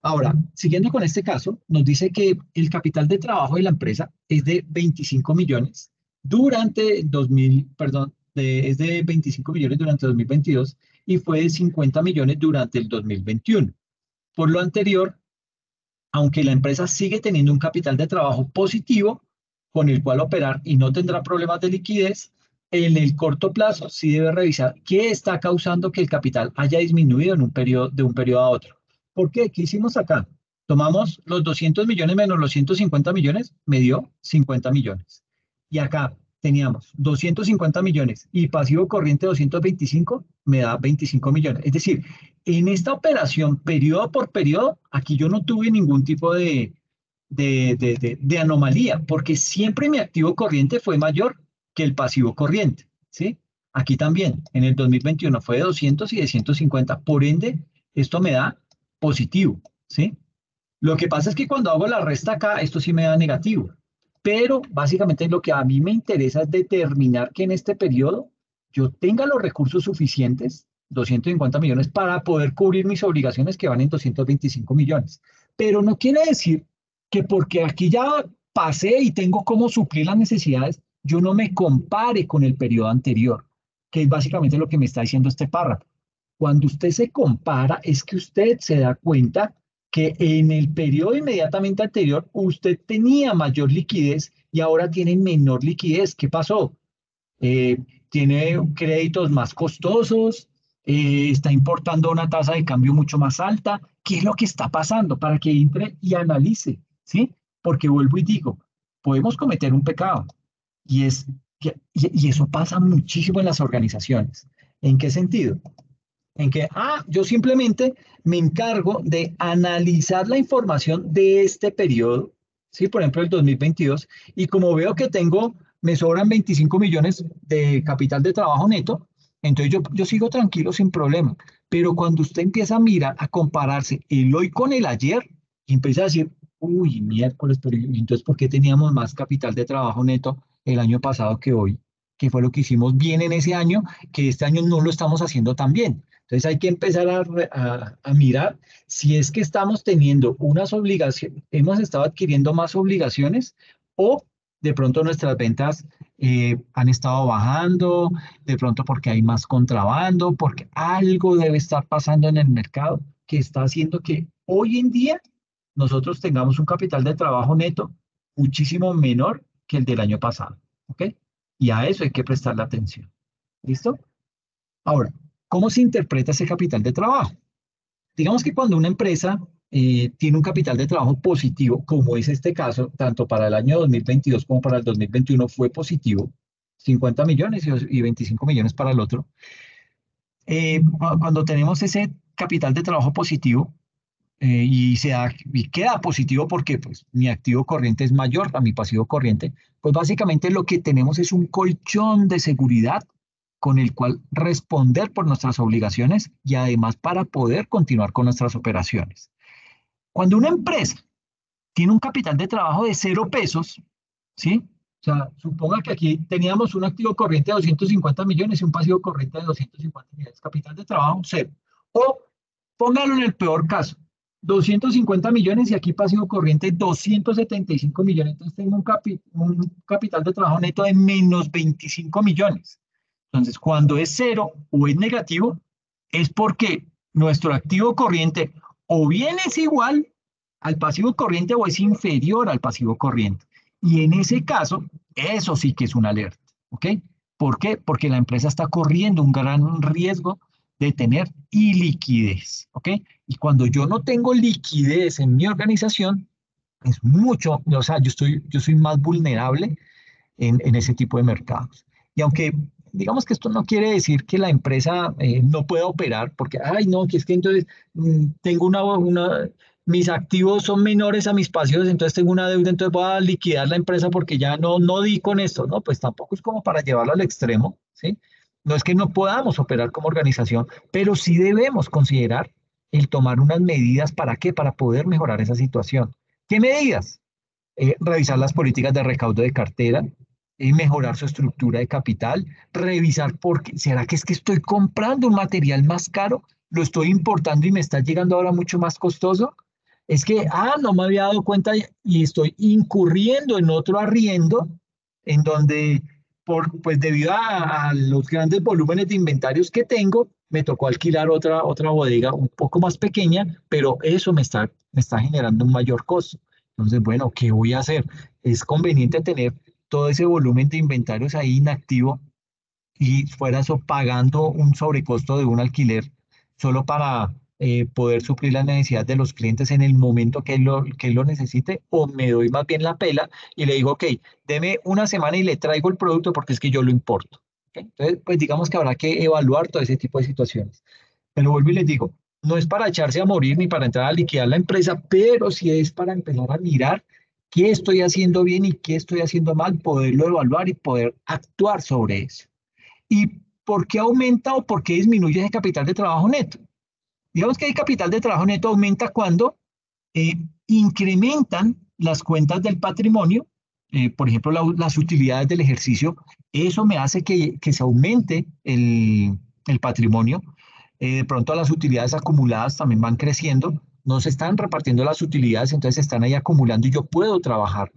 Ahora, siguiendo con este caso, nos dice que el capital de trabajo de la empresa es de 25 millones durante 2000, perdón, es de 25 millones durante 2022 y fue de 50 millones durante el 2021. Por lo anterior, aunque la empresa sigue teniendo un capital de trabajo positivo con el cual operar y no tendrá problemas de liquidez, en el corto plazo sí debe revisar qué está causando que el capital haya disminuido en un periodo, de un periodo a otro. ¿Por qué? ¿Qué hicimos acá? Tomamos los 200 millones menos los 150 millones, me dio 50 millones. Y acá teníamos 250 millones y pasivo corriente 225, me da 25 millones. Es decir, en esta operación, periodo por periodo, aquí yo no tuve ningún tipo de anomalía, porque siempre mi activo corriente fue mayor que el pasivo corriente, ¿sí? Aquí también, en el 2021 fue de 200 y de 150, por ende, esto me da positivo, ¿sí? Lo que pasa es que cuando hago la resta acá, esto sí me da negativo, pero básicamente lo que a mí me interesa es determinar que en este periodo yo tenga los recursos suficientes, 250 millones, para poder cubrir mis obligaciones que van en 225 millones. Pero no quiere decir que porque aquí ya pasé y tengo cómo suplir las necesidades, yo no me compare con el periodo anterior, que es básicamente lo que me está diciendo este párrafo. Cuando usted se compara, es que usted se da cuenta que en el periodo inmediatamente anterior usted tenía mayor liquidez y ahora tiene menor liquidez. ¿Qué pasó? eh, Tiene créditos más costosos, está importando una tasa de cambio mucho más alta. ¿Qué es lo que está pasando? Para que entre y analice, ¿sí? Porque vuelvo y digo, podemos cometer un pecado y y eso pasa muchísimo en las organizaciones. ¿En qué sentido? En que, yo simplemente me encargo de analizar la información de este periodo, ¿sí? Por ejemplo, el 2022, y como veo que me sobran 25 millones de capital de trabajo neto, entonces yo sigo tranquilo sin problema. Pero cuando usted empieza a mirar, a compararse el hoy con el ayer, y empieza a decir, uy, miércoles, pero entonces, ¿por qué teníamos más capital de trabajo neto el año pasado que hoy? ¿Qué fue lo que hicimos bien en ese año, que este año no lo estamos haciendo tan bien? Entonces hay que empezar a mirar si es que estamos teniendo unas obligaciones, hemos estado adquiriendo más obligaciones o de pronto nuestras ventas han estado bajando, de pronto porque hay más contrabando, porque algo debe estar pasando en el mercado que está haciendo que hoy en día nosotros tengamos un capital de trabajo neto muchísimo menor que el del año pasado. ¿Ok? Y a eso hay que prestarle atención. ¿Listo? Ahora, ¿cómo se interpreta ese capital de trabajo? Digamos que cuando una empresa tiene un capital de trabajo positivo, como es este caso, tanto para el año 2022 como para el 2021 fue positivo, 50 millones y 25 millones para el otro. Cuando tenemos ese capital de trabajo positivo y queda positivo porque pues, mi activo corriente es mayor a mi pasivo corriente, pues básicamente lo que tenemos es un colchón de seguridad con el cual responder por nuestras obligaciones y además para poder continuar con nuestras operaciones. Cuando una empresa tiene un capital de trabajo de 0 pesos, ¿sí? O sea, suponga que aquí teníamos un activo corriente de 250 millones y un pasivo corriente de 250 millones. Capital de trabajo, cero. O póngalo en el peor caso, 250 millones y aquí pasivo corriente 275 millones. Entonces tengo un capital de trabajo neto de menos 25 millones. Entonces, cuando es cero o es negativo, es porque nuestro activo corriente o bien es igual al pasivo corriente o es inferior al pasivo corriente. Y en ese caso, eso sí que es una alerta. ¿Ok? ¿Por qué? Porque la empresa está corriendo un gran riesgo de tener iliquidez. ¿Ok? Y cuando yo no tengo liquidez en mi organización, es mucho, o sea, yo soy más vulnerable en ese tipo de mercados. Y aunque digamos que esto no quiere decir que la empresa no pueda operar, porque, ay, no, que es que entonces tengo mis activos son menores a mis pasivos, entonces tengo una deuda, entonces voy a liquidar la empresa porque ya no di con esto, ¿no? Pues tampoco es como para llevarlo al extremo, ¿sí? No es que no podamos operar como organización, pero sí debemos considerar el tomar unas medidas, ¿para qué? Para poder mejorar esa situación. ¿Qué medidas? Revisar las políticas de recaudo de cartera, mejorar su estructura de capital, revisar por qué, ¿será que es que estoy comprando un material más caro? ¿Lo estoy importando y me está llegando ahora mucho más costoso? Es que, no me había dado cuenta y estoy incurriendo en otro arriendo en donde, pues debido a los grandes volúmenes de inventarios que tengo, me tocó alquilar otra bodega un poco más pequeña, pero eso me está generando un mayor costo. Entonces, bueno, ¿qué voy a hacer? Es conveniente tener todo ese volumen de inventarios ahí inactivo y fuera eso pagando un sobrecosto de un alquiler solo para poder suplir las necesidades de los clientes en el momento que él lo necesite, o me doy más bien la pela y le digo, ok, deme una semana y le traigo el producto porque es que yo lo importo. ¿Ok? Entonces, pues digamos que habrá que evaluar todo ese tipo de situaciones. Pero vuelvo y les digo, no es para echarse a morir ni para entrar a liquidar la empresa, pero sí es para empezar a mirar qué estoy haciendo bien y qué estoy haciendo mal, poderlo evaluar y poder actuar sobre eso. ¿Y por qué aumenta o por qué disminuye ese capital de trabajo neto? Digamos que el capital de trabajo neto aumenta cuando eh, incrementan las cuentas del patrimonio, por ejemplo, las utilidades del ejercicio. Eso me hace que se aumente el patrimonio. De pronto las utilidades acumuladas también van creciendo, no se están repartiendo las utilidades, entonces se están ahí acumulando y yo puedo trabajar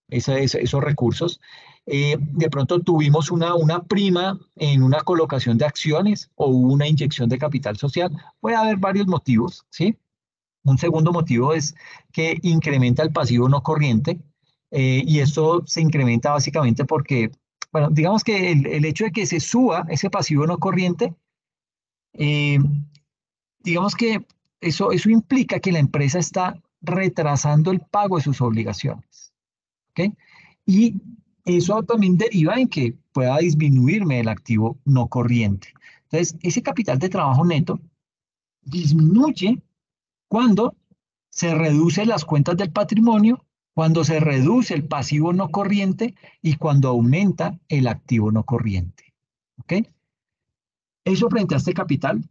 esos recursos. De pronto tuvimos una prima en una colocación de acciones o hubo una inyección de capital social. Puede haber varios motivos, ¿sí? Un segundo motivo es que incrementa el pasivo no corriente y esto se incrementa básicamente porque, bueno, digamos que el hecho de que se suba ese pasivo no corriente, eh, digamos que eso implica que la empresa está retrasando el pago de sus obligaciones, ¿ok? Y eso también deriva en que pueda disminuirme el activo no corriente. Entonces, ese capital de trabajo neto disminuye cuando se reducen las cuentas del patrimonio, cuando se reduce el pasivo no corriente y cuando aumenta el activo no corriente. ¿Ok? Eso frente a este capital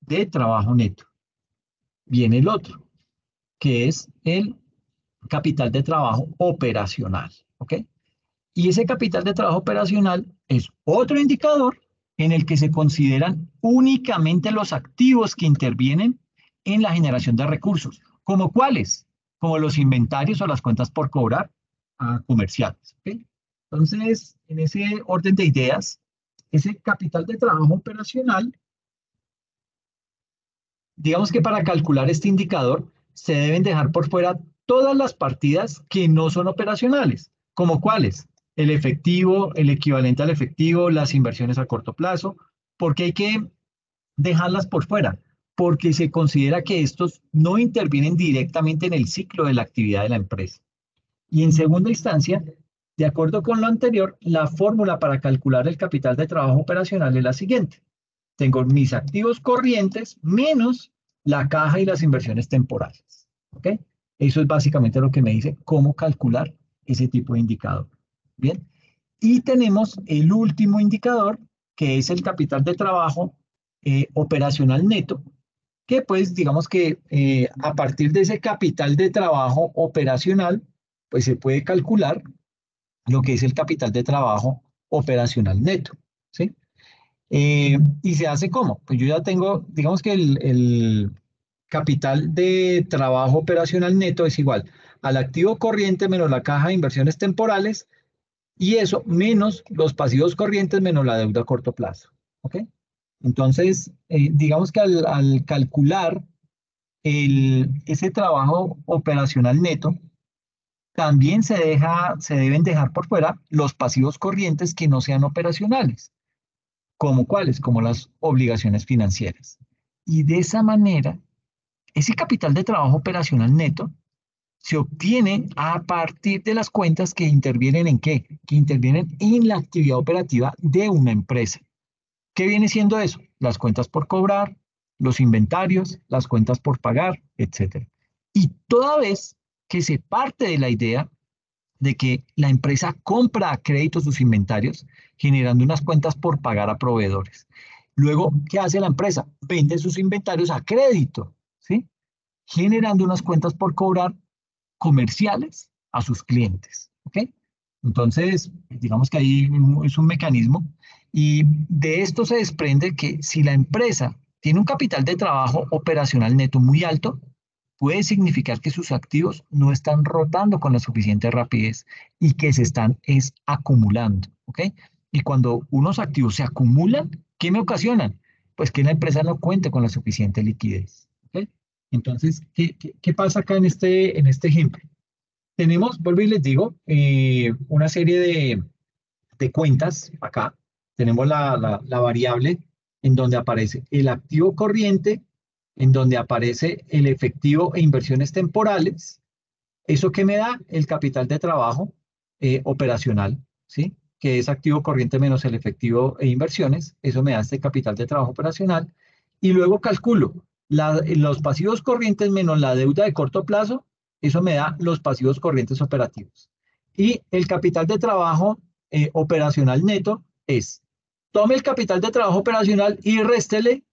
de trabajo neto. Viene el otro, que es el capital de trabajo operacional. ¿Ok? Y ese capital de trabajo operacional es otro indicador en el que se consideran únicamente los activos que intervienen en la generación de recursos. ¿Como cuáles? Como los inventarios o las cuentas por cobrar a comerciales. ¿Ok? Entonces, en ese orden de ideas, ese capital de trabajo operacional, digamos que para calcular este indicador se deben dejar por fuera todas las partidas que no son operacionales. ¿Como cuáles? El efectivo, el equivalente al efectivo, las inversiones a corto plazo, porque hay que dejarlas por fuera, porque se considera que estos no intervienen directamente en el ciclo de la actividad de la empresa. Y en segunda instancia, de acuerdo con lo anterior, la fórmula para calcular el capital de trabajo operacional es la siguiente. Tengo mis activos corrientes menos la caja y las inversiones temporales. ¿Ok? Eso es básicamente lo que me dice cómo calcular ese tipo de indicador. Bien. Y tenemos el último indicador, que es el capital de trabajo operacional neto, que pues digamos que a partir de ese capital de trabajo operacional, pues se puede calcular lo que es el capital de trabajo operacional neto, ¿sí? ¿Y se hace cómo? Pues yo ya tengo, digamos que el capital de trabajo operacional neto es igual al activo corriente menos la caja de inversiones temporales y eso menos los pasivos corrientes menos la deuda a corto plazo. ¿Ok? Entonces, digamos que al calcular ese trabajo operacional neto, también se deben dejar por fuera los pasivos corrientes que no sean operacionales. ¿Como cuáles? Como las obligaciones financieras. Y de esa manera, ese capital de trabajo operacional neto se obtiene a partir de las cuentas que intervienen en qué? Que intervienen en la actividad operativa de una empresa. ¿Qué viene siendo eso? Las cuentas por cobrar, los inventarios, las cuentas por pagar, etcétera. Y toda vez que se parte de la idea de que la empresa compra a crédito sus inventarios, generando unas cuentas por pagar a proveedores. Luego, ¿qué hace la empresa? Vende sus inventarios a crédito, ¿sí? Generando unas cuentas por cobrar comerciales a sus clientes, ¿ok? Entonces, digamos que ahí es un mecanismo y de esto se desprende que si la empresa tiene un capital de trabajo operacional neto muy alto, puede significar que sus activos no están rotando con la suficiente rapidez y que se están acumulando, ¿ok? Y cuando unos activos se acumulan, ¿qué me ocasionan? Pues que la empresa no cuente con la suficiente liquidez, ¿ok? Entonces, ¿qué pasa acá en este ejemplo? Tenemos, vuelvo y les digo, una serie de cuentas acá. Tenemos la variable en donde aparece el activo corriente, en donde aparece el efectivo e inversiones temporales. ¿Eso qué me da? El capital de trabajo operacional, ¿sí? Que es activo corriente menos el efectivo e inversiones. Eso me da este capital de trabajo operacional. Y luego calculo los pasivos corrientes menos la deuda de corto plazo. Eso me da los pasivos corrientes operativos. Y el capital de trabajo operacional neto es, tome el capital de trabajo operacional y réstele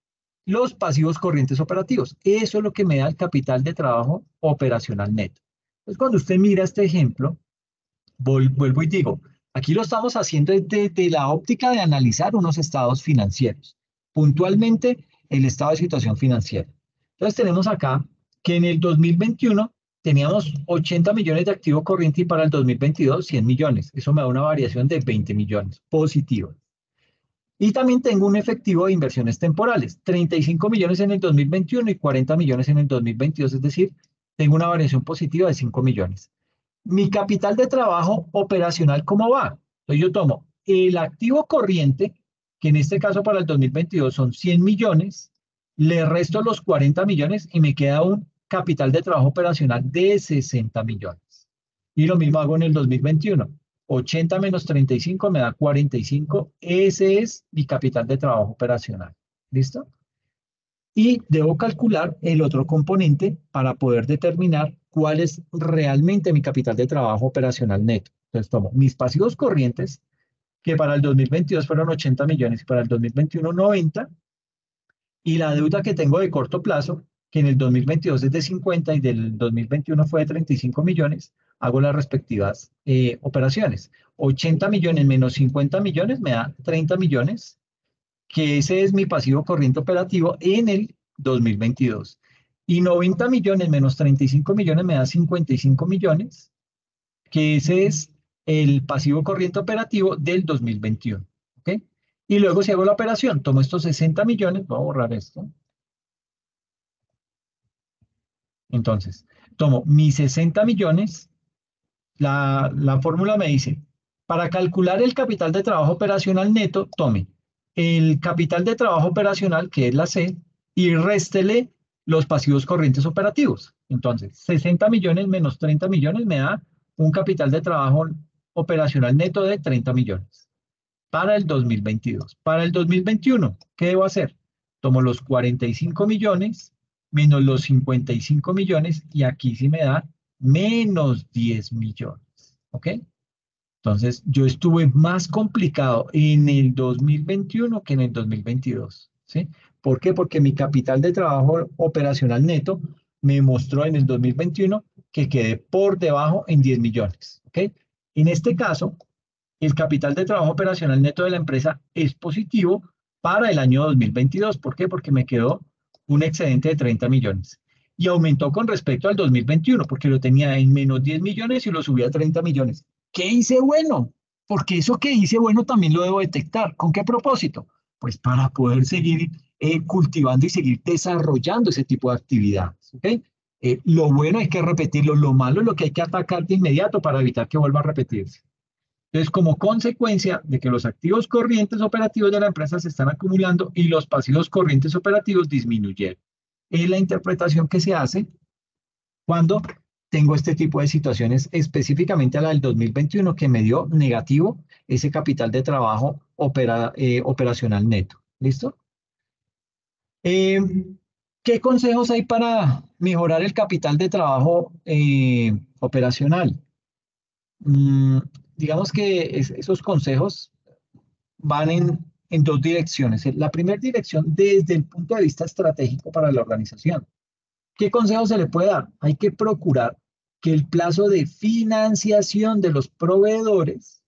los pasivos corrientes operativos. Eso es lo que me da el capital de trabajo operacional neto. Entonces, cuando usted mira este ejemplo, vuelvo y digo, aquí lo estamos haciendo desde la óptica de analizar unos estados financieros, puntualmente el estado de situación financiera. Entonces, tenemos acá que en el 2021 teníamos 80 millones de activo corriente y para el 2022 100 millones. Eso me da una variación de 20 millones positiva. Y también tengo un efectivo de inversiones temporales, 35 millones en el 2021 y 40 millones en el 2022, es decir, tengo una variación positiva de 5 millones. Mi capital de trabajo operacional, ¿cómo va? Entonces yo tomo el activo corriente, que en este caso para el 2022 son 100 millones, le resto los 40 millones y me queda un capital de trabajo operacional de 60 millones. Y lo mismo hago en el 2021. 80 menos 35 me da 45. Ese es mi capital de trabajo operacional. ¿Listo? Y debo calcular el otro componente para poder determinar cuál es realmente mi capital de trabajo operacional neto. Entonces tomo mis pasivos corrientes, que para el 2022 fueron 80 millones y para el 2021 90, y la deuda que tengo de corto plazo, que en el 2022 es de 50 y del 2021 fue de 35 millones, hago las respectivas operaciones. 80 millones menos 50 millones me da 30 millones, que ese es mi pasivo corriente operativo en el 2022. Y 90 millones menos 35 millones me da 55 millones, que ese es el pasivo corriente operativo del 2021. ¿Ok? Y luego si hago la operación, tomo estos 60 millones, voy a borrar esto. Entonces, tomo mis 60 millones, la fórmula me dice, para calcular el capital de trabajo operacional neto, tome el capital de trabajo operacional, que es la C, y réstele los pasivos corrientes operativos. Entonces, 60 millones menos 30 millones me da un capital de trabajo operacional neto de 30 millones para el 2022. Para el 2021, ¿qué debo hacer? Tomo los 45 millones menos los 55 millones y aquí sí me da menos 10 millones. ¿Ok? Entonces, yo estuve más complicado en el 2021 que en el 2022. ¿Sí? ¿Por qué? Porque mi capital de trabajo operacional neto me mostró en el 2021 que quedé por debajo en 10 millones. ¿Ok? En este caso, el capital de trabajo operacional neto de la empresa es positivo para el año 2022. ¿Por qué? Porque me quedó un excedente de 30 millones. Y aumentó con respecto al 2021, porque lo tenía en menos 10 millones y lo subí a 30 millones. ¿Qué hice bueno? Porque eso que hice bueno también lo debo detectar. ¿Con qué propósito? Pues para poder seguir cultivando y seguir desarrollando ese tipo de actividades. ¿Okay? Lo bueno hay que repetirlo, lo malo es lo que hay que atacar de inmediato para evitar que vuelva a repetirse. Entonces, como consecuencia de que los activos corrientes operativos de la empresa se están acumulando y los pasivos corrientes operativos disminuyeron. Es la interpretación que se hace cuando tengo este tipo de situaciones, específicamente a la del 2021, que me dio negativo ese capital de trabajo operacional neto. ¿Listo? Eh, ¿Qué consejos hay para mejorar el capital de trabajo operacional? Mm, digamos que esos consejos van en dos direcciones. La primera dirección, desde el punto de vista estratégico para la organización. ¿Qué consejo se le puede dar? Hay que procurar que el plazo de financiación de los proveedores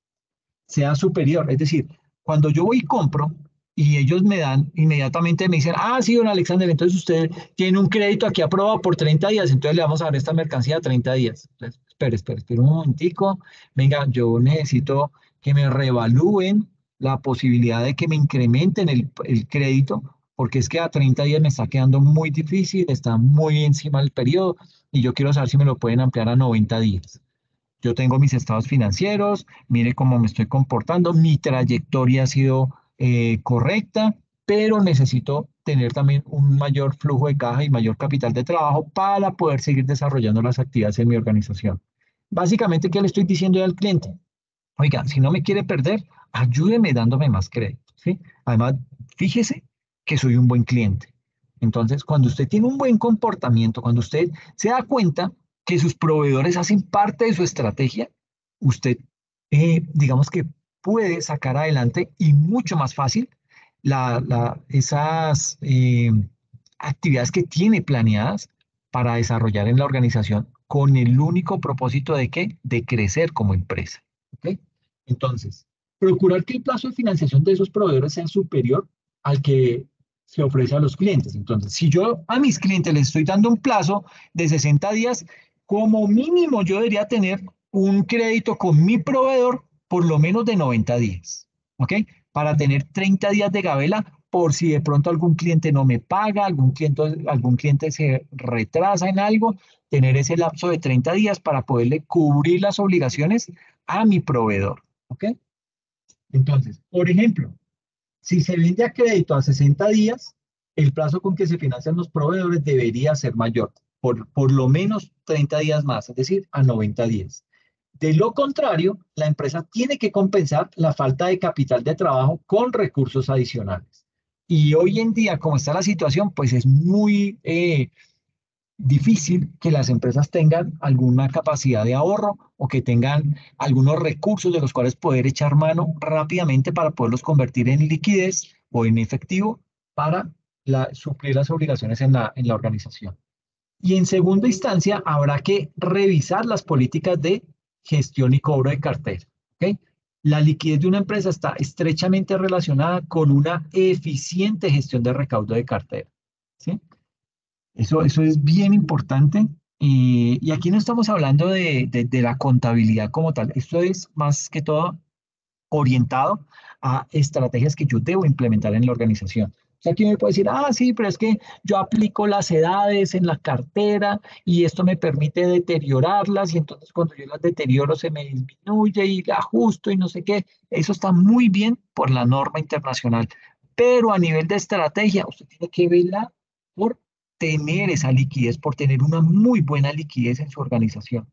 sea superior. Es decir, cuando yo voy y compro y ellos me dan, inmediatamente me dicen, ah, sí, don Alexander, entonces usted tiene un crédito aquí aprobado por 30 días, entonces le vamos a dar esta mercancía a 30 días. Entonces, espere un momentico, venga, yo necesito que me reevalúen la posibilidad de que me incrementen el crédito, porque es que a 30 días me está quedando muy difícil, está muy encima del periodo y yo quiero saber si me lo pueden ampliar a 90 días. Yo tengo mis estados financieros, mire cómo me estoy comportando, mi trayectoria ha sido correcta, pero necesito tener también un mayor flujo de caja y mayor capital de trabajo para poder seguir desarrollando las actividades en mi organización. Básicamente, ¿qué le estoy diciendo al cliente? Oiga, si no me quiere perder, ayúdeme dándome más crédito, ¿sí? Además, fíjese que soy un buen cliente. Entonces, cuando usted tiene un buen comportamiento, cuando usted se da cuenta que sus proveedores hacen parte de su estrategia, usted, digamos que puede sacar adelante y mucho más fácil esas actividades que tiene planeadas para desarrollar en la organización con el único propósito de ¿qué? De crecer como empresa. ¿Ok? Entonces, procurar que el plazo de financiación de esos proveedores sea superior al que se ofrece a los clientes. Entonces, si yo a mis clientes les estoy dando un plazo de 60 días, como mínimo yo debería tener un crédito con mi proveedor por lo menos de 90 días, ¿ok? Para tener 30 días de gabela por si de pronto algún cliente no me paga, algún cliente se retrasa en algo, tener ese lapso de 30 días para poderle cubrir las obligaciones a mi proveedor, ¿ok? Entonces, por ejemplo, si se vende a crédito a 60 días, el plazo con que se financian los proveedores debería ser mayor, por lo menos 30 días más, es decir, a 90 días. De lo contrario, la empresa tiene que compensar la falta de capital de trabajo con recursos adicionales. Y hoy en día, como está la situación, pues es muy difícil que las empresas tengan alguna capacidad de ahorro o que tengan algunos recursos de los cuales poder echar mano rápidamente para poderlos convertir en liquidez o en efectivo para suplir las obligaciones en la organización. Y en segunda instancia, habrá que revisar las políticas de gestión y cobro de cartera. ¿Ok? La liquidez de una empresa está estrechamente relacionada con una eficiente gestión de recaudo de cartera. ¿Sí? Eso es bien importante. Y aquí no estamos hablando de la contabilidad como tal. Esto es más que todo orientado a estrategias que yo debo implementar en la organización. O sea, aquí me puede decir, ah, sí, pero es que yo aplico las edades en la cartera y esto me permite deteriorarlas y entonces cuando yo las deterioro se me disminuye y la ajusto y no sé qué. Eso está muy bien por la norma internacional. Pero a nivel de estrategia, usted tiene que velar por tener esa liquidez, por tener una muy buena liquidez en su organización.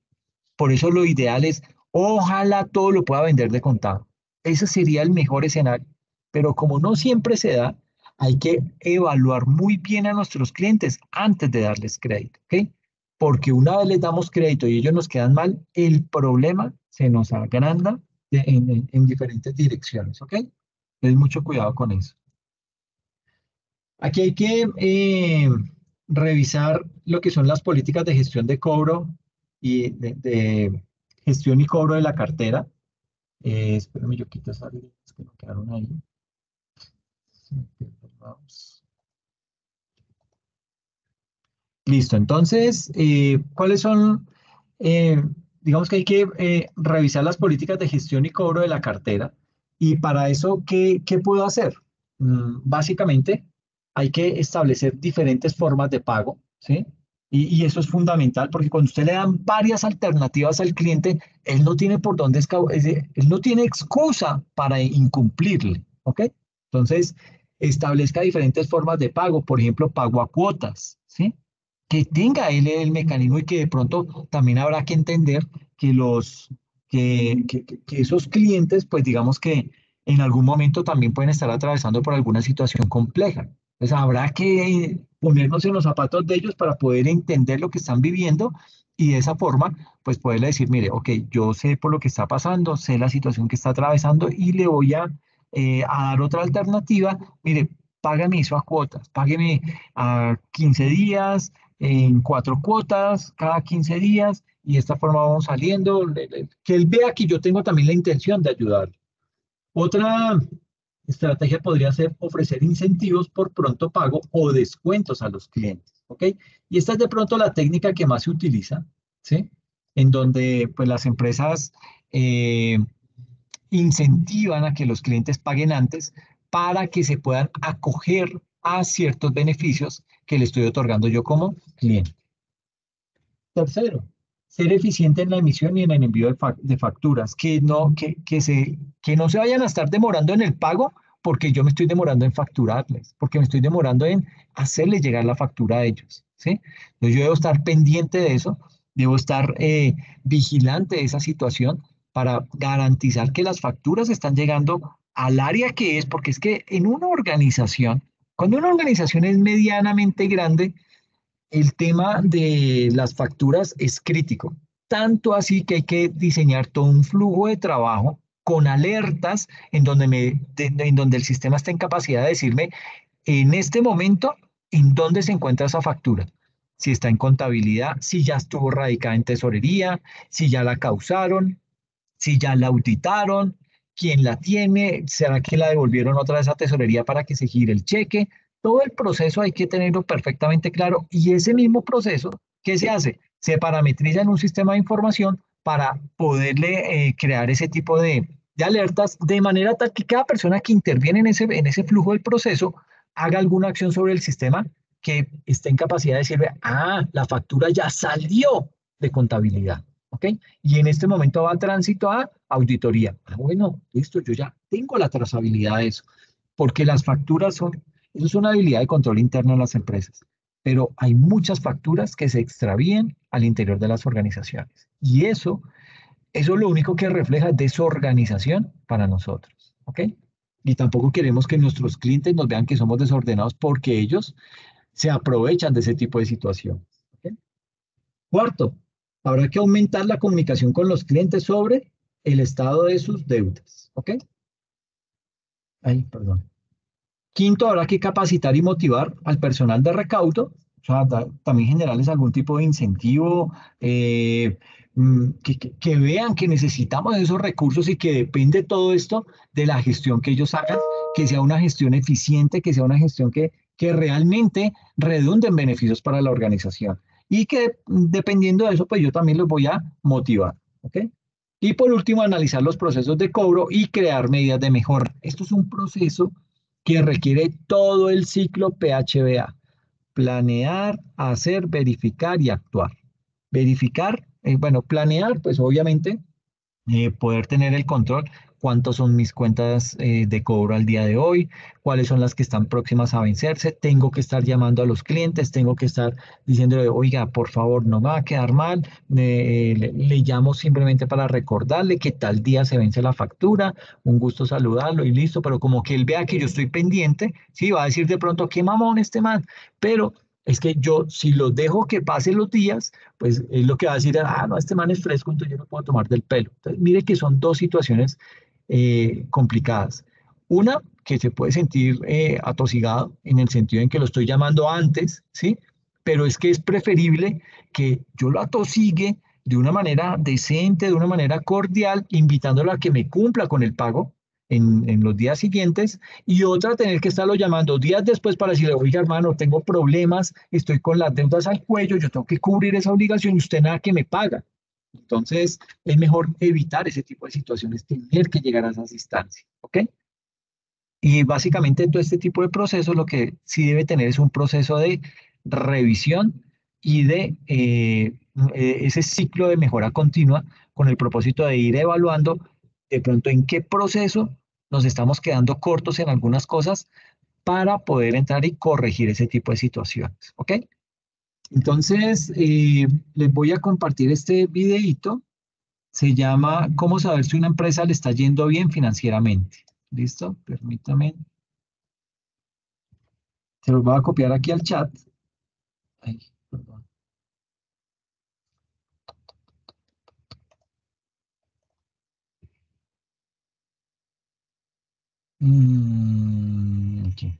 Por eso lo ideal es, ojalá todo lo pueda vender de contado. Ese sería el mejor escenario. Pero como no siempre se da, hay que evaluar muy bien a nuestros clientes antes de darles crédito, ¿ok? Porque una vez les damos crédito y ellos nos quedan mal, el problema se nos agranda en diferentes direcciones, ¿ok? Entonces, mucho cuidado con eso. Aquí hay que revisar lo que son las políticas de gestión de cobro y de gestión y cobro de la cartera. Espérame, yo quito esas líneas que me quedaron ahí. Listo, entonces, ¿cuáles son? eh, digamos que hay que revisar las políticas de gestión y cobro de la cartera. Y para eso, ¿qué puedo hacer? Básicamente, hay que establecer diferentes formas de pago, ¿sí? Y eso es fundamental porque cuando usted le dan varias alternativas al cliente, él no tiene por dónde, él no tiene excusa para incumplirle, ¿ok? Entonces, establezca diferentes formas de pago, por ejemplo, pago a cuotas, ¿sí? Que tenga él el mecanismo y que de pronto también habrá que entender que que esos clientes, pues digamos que en algún momento también pueden estar atravesando por alguna situación compleja. Entonces habrá que ponernos en los zapatos de ellos para poder entender lo que están viviendo y de esa forma, pues poderle decir, mire, ok, yo sé por lo que está pasando, sé la situación que está atravesando y le voy a dar otra alternativa. Mire, págame eso a cuotas, págame a 15 días, en 4 cuotas, cada 15 días, y de esta forma vamos saliendo, que él vea que yo tengo también la intención de ayudar. Otra estrategia podría ser ofrecer incentivos por pronto pago o descuentos a los clientes, ¿ok? Y esta es de pronto la técnica que más se utiliza, ¿sí? En donde pues las empresas eh, incentivan a que los clientes paguen antes para que se puedan acoger a ciertos beneficios que le estoy otorgando yo como cliente. Tercero, ser eficiente en la emisión y en el envío de facturas, que no se vayan a estar demorando en el pago porque yo me estoy demorando en facturarles, porque me estoy demorando en hacerles llegar la factura a ellos, ¿sí? Entonces yo debo estar pendiente de eso, debo estar vigilante de esa situación para garantizar que las facturas están llegando al área que es, porque es que en una organización, cuando una organización es medianamente grande, el tema de las facturas es crítico, tanto así que hay que diseñar todo un flujo de trabajo con alertas en donde el sistema está en capacidad de decirme en este momento en dónde se encuentra esa factura. Si está en contabilidad, si ya estuvo radicada en tesorería, si ya la causaron, si ya la auditaron, quién la tiene, será que la devolvieron otra vez a tesorería para que se gire el cheque. Todo el proceso hay que tenerlo perfectamente claro y ese mismo proceso, ¿qué se hace? se parametriza en un sistema de información para poderle crear ese tipo de alertas de manera tal que cada persona que interviene en ese flujo del proceso haga alguna acción sobre el sistema que esté en capacidad de decirle, ah, la factura ya salió de contabilidad, ¿ok? Y en este momento va a tránsito a auditoría. Ah, bueno, listo, yo ya tengo la trazabilidad de eso, porque las facturas son, eso es una habilidad de control interno en las empresas, pero hay muchas facturas que se extravían al interior de las organizaciones. Y eso lo único que refleja desorganización para nosotros, ¿ok? Y tampoco queremos que nuestros clientes nos vean que somos desordenados porque ellos se aprovechan de ese tipo de situaciones. ¿Ok? Cuarto, habrá que aumentar la comunicación con los clientes sobre el estado de sus deudas. ¿Ok? Ay, perdón. Quinto, habrá que capacitar y motivar al personal de recaudo, o sea, también generarles algún tipo de incentivo, que vean que necesitamos esos recursos y que depende todo esto de la gestión que ellos hagan, que sea una gestión eficiente, que sea una gestión que realmente redunde en beneficios para la organización y que dependiendo de eso, pues yo también los voy a motivar. ¿Ok? Y por último, analizar los procesos de cobro y crear medidas de mejora. Esto es un proceso que requiere todo el ciclo PHBA: planear, hacer, verificar y actuar. Verificar, bueno, planear, pues obviamente poder tener el control, cuántos son mis cuentas de cobro al día de hoy, cuáles son las que están próximas a vencerse, tengo que estar llamando a los clientes, tengo que estar diciéndole, oiga, por favor, no me va a quedar mal, le llamo simplemente para recordarle que tal día se vence la factura, un gusto saludarlo y listo, pero como que él vea que yo estoy pendiente, sí, va a decir de pronto, qué mamón este man, pero es que yo, si los dejo que pasen los días, pues es lo que va a decir, ah, no, este man es fresco, entonces yo no puedo tomar del pelo. Entonces, mire que son dos situaciones complicadas. Una, que se puede sentir atosigado en el sentido en que lo estoy llamando antes, ¿sí? Pero es que es preferible que yo lo atosigue de una manera decente, de una manera cordial, invitándolo a que me cumpla con el pago en los días siguientes, y otra, tener que estarlo llamando días después para decirle, oiga, hermano, tengo problemas, estoy con las deudas al cuello, yo tengo que cubrir esa obligación y usted nada que me paga. Entonces, es mejor evitar ese tipo de situaciones, tener que llegar a esas instancias, ¿ok? Y básicamente todo este tipo de procesos lo que sí debe tener es un proceso de revisión y de ese ciclo de mejora continua con el propósito de ir evaluando de pronto en qué proceso nos estamos quedando cortos en algunas cosas para poder entrar y corregir ese tipo de situaciones, ¿ok? Entonces, les voy a compartir este videito. Se llama ¿Cómo saber si una empresa le está yendo bien financieramente? ¿Listo? Permítame. Se los voy a copiar aquí al chat. Ay, perdón. Aquí.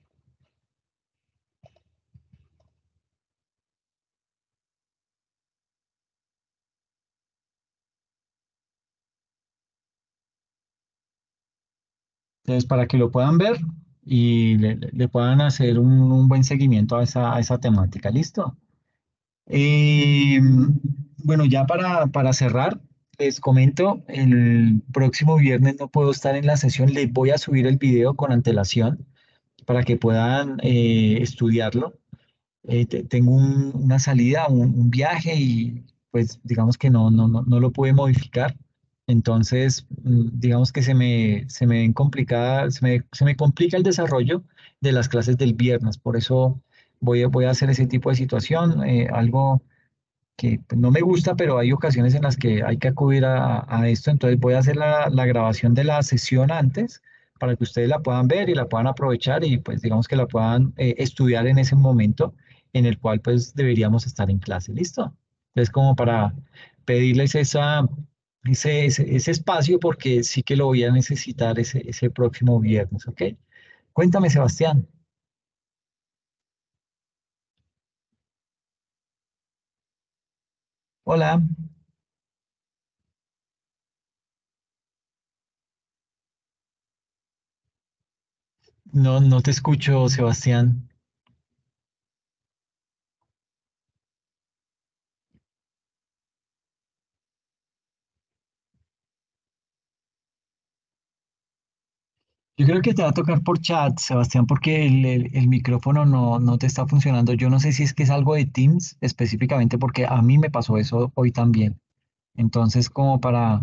Entonces, para que lo puedan ver y le puedan hacer un buen seguimiento a esa temática. ¿Listo? Eh, bueno, ya para cerrar, les comento, el próximo viernes no puedo estar en la sesión, les voy a subir el video con antelación para que puedan estudiarlo. Tengo una salida, un viaje y pues digamos que no lo pude modificar. Entonces, digamos que se me ven complicadas, se me complica el desarrollo de las clases del viernes. Por eso voy a hacer ese tipo de situación, algo que pues, no me gusta, pero hay ocasiones en las que hay que acudir a esto. Entonces voy a hacer la grabación de la sesión antes para que ustedes la puedan ver y la puedan aprovechar y pues digamos que la puedan estudiar en ese momento en el cual pues deberíamos estar en clase. ¿Listo? Entonces como para pedirles ese espacio porque sí que lo voy a necesitar ese próximo viernes, ¿ok? Cuéntame, Sebastián. Hola. No te escucho, Sebastián. Yo creo que te va a tocar por chat, Sebastián, porque el micrófono no te está funcionando. Yo no sé si es que es algo de Teams específicamente, porque a mí me pasó eso hoy también. Entonces, como para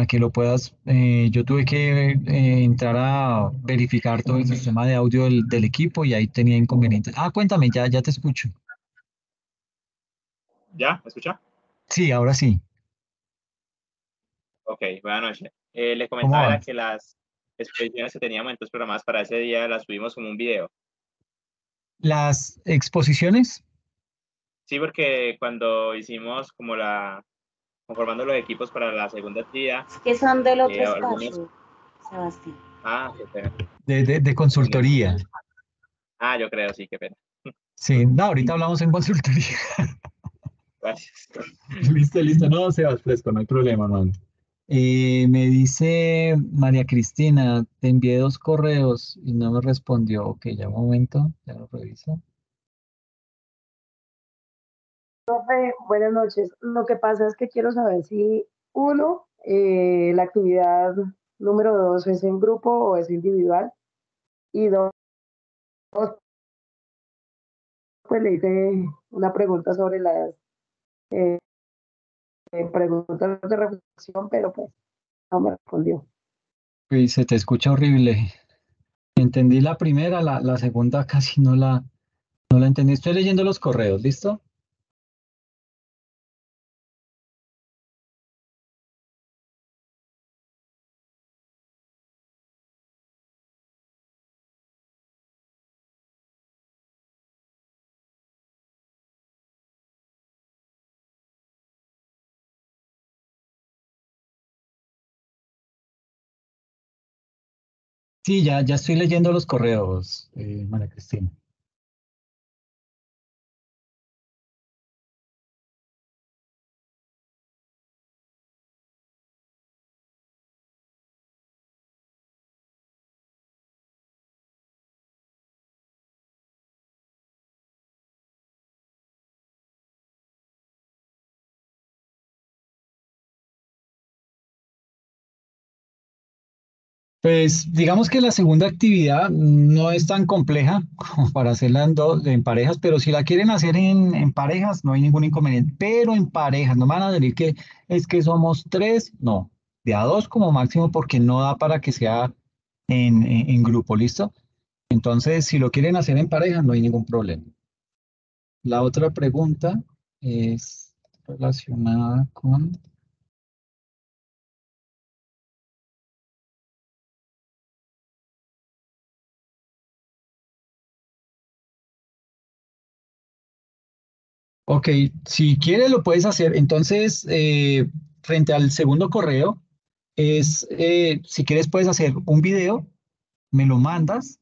que lo puedas, yo tuve que entrar a verificar todo el sistema de audio del equipo y ahí tenía inconvenientes. Ah, cuéntame, ya te escucho. ¿Ya? ¿Me escucha? Sí, ahora sí. Ok, buenas noches. Les ¿Cómo comentaba era vas? que las exposiciones que teníamos entonces programadas para ese día las subimos como un video. Las exposiciones. Sí, porque cuando hicimos como conformando los equipos para la segunda actividad, Es que son del otro algunos, espacio, Sebastián. qué pena. De consultoría. Yo creo, sí, qué pena. Sí, no, ahorita hablamos en consultoría. Gracias. Listo, listo. No, Sebas, fresco, no hay problema, man. Me dice María Cristina, te envié dos correos y no me respondió. Ok, ya un momento, ya lo reviso. Buenas noches. Lo que pasa es que quiero saber si uno, la actividad número dos es en grupo o es individual. Y dos, pues le hice una pregunta sobre las eh, preguntas de reflexión, pero pues no me respondió. Uy, se te escucha horrible. Entendí la primera, la segunda casi no la entendí. Estoy leyendo los correos, ¿listo? Sí, ya estoy leyendo los correos, María Cristina. Pues digamos que la segunda actividad no es tan compleja como para hacerla en parejas, pero si la quieren hacer en parejas, no hay ningún inconveniente. Pero en parejas, no me van a decir que es que somos tres, no, de a dos como máximo, porque no da para que sea en grupo, ¿listo? Entonces, si lo quieren hacer en pareja, no hay ningún problema. La otra pregunta es relacionada con... Ok, si quieres lo puedes hacer. Entonces, frente al segundo correo, si quieres puedes hacer un video, me lo mandas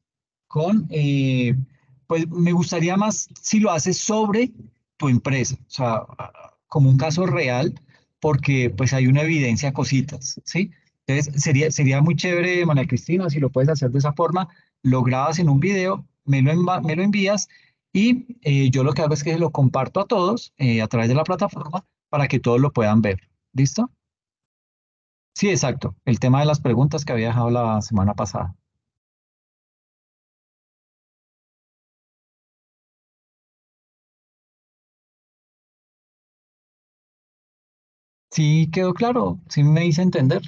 pues me gustaría más si lo haces sobre tu empresa, o sea, como un caso real, porque pues hay una evidencia, cositas, ¿sí? Entonces, sería muy chévere, María Cristina, si lo puedes hacer de esa forma, lo grabas en un video, me lo envías y yo lo que hago es que lo comparto a todos a través de la plataforma para que todos lo puedan ver. ¿Listo? Sí, exacto. El tema de las preguntas que había dejado la semana pasada. Sí, quedó claro. Sí me hice entender.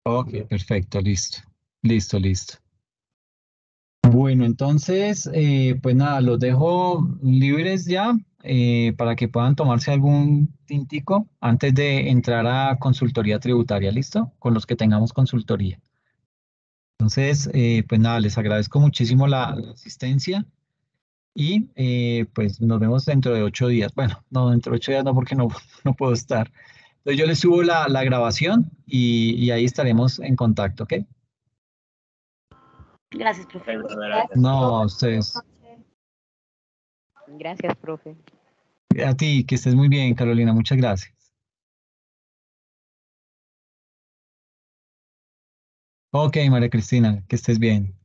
Ok, perfecto, listo. Listo, listo. Bueno, entonces, pues nada, los dejo libres ya para que puedan tomarse algún tintico antes de entrar a consultoría tributaria, ¿listo? Con los que tengamos consultoría. Entonces, pues nada, les agradezco muchísimo la asistencia y pues nos vemos dentro de 8 días. Bueno, no, dentro de 8 días no, porque no, no puedo estar. Entonces yo les subo la grabación y ahí estaremos en contacto, ¿ok? Gracias, Ok, profe. bueno, gracias. Gracias, No, a profe. ustedes, Gracias, profe. a ti, que estés muy bien, Carolina, muchas gracias. Ok, María Cristina, que estés bien.